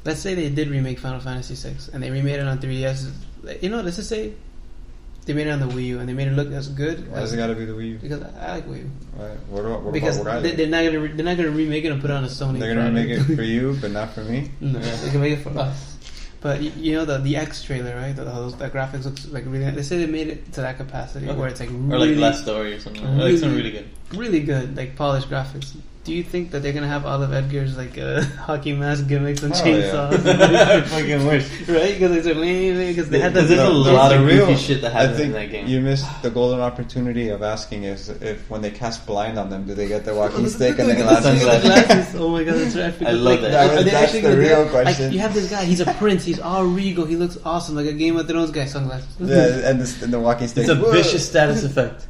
Let's say they did remake Final Fantasy VI and they remade it on 3DS. Let's just say they made it on the Wii U and they made it look as good. Why does it gotta be the Wii U? Because I like Wii U. Right. What Because about what I they're not gonna remake it and put it on a Sony. They're gonna remake it for you, but not for me. No, they can make it for us. But the X trailer, right? The graphics looks like really. They say they made it to that capacity where it's like really, or like less story or something. Really, like something really good. Really good, like polished graphics. Do you think that they're gonna have all of Edgar's like hockey mask gimmicks and chainsaws? I fucking wish, right? Because they had that. There's a lot of real goofy shit that I happens think in that game. you missed the golden opportunity of asking if when they cast blind on them, do they get the walking stick and the glasses? Oh my god, that's right. I love that. That's the real question. Like, you have this guy. He's a prince. He's all regal. He looks awesome, like a Game of Thrones guy. Sunglasses. Yeah, and the walking stick. It's a vicious status effect.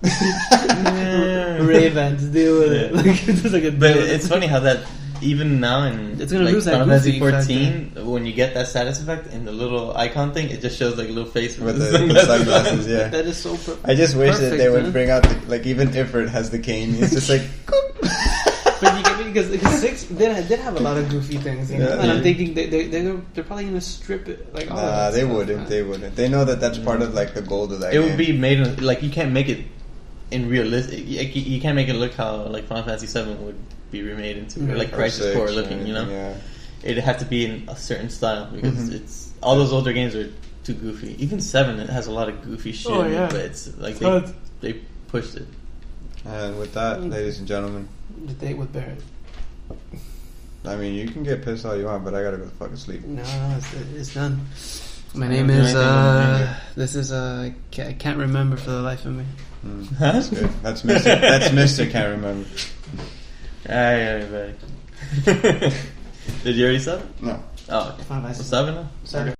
Ray-Bans, deal with it. Like, but it's funny how that even now in it's gonna lose that Final Fantasy goofy 14, when you get that status effect in the little icon thing, it just shows like a little face with the sunglasses. Yeah, that is so. I just wish that they would bring out even Ifrit has the cane. It's just like. But you get me because 6 did have a lot of goofy things, and I'm thinking they're probably gonna strip it like all of that they stuff, wouldn't. They wouldn't. They know that's part of like the gold of that. It would be made like you can't make it in realistic. You can't make it look how like Final Fantasy VII would be remade into, or like Crisis Core looking. Yeah. It'd have to be in a certain style because it's all those older games are too goofy. Even 7 it has a lot of goofy shit. Oh, yeah. But it's like they pushed it. And with that, ladies and gentlemen, the date with Barrett. I mean, you can get pissed all you want, but I gotta go to fucking sleep. No, it's done. My name is. This is I can't remember for the life of me. That's good. That's Mr. That's Mr. Can't remember. Alright, everybody. Did you already sub? No. Oh, okay. 7 now? 7.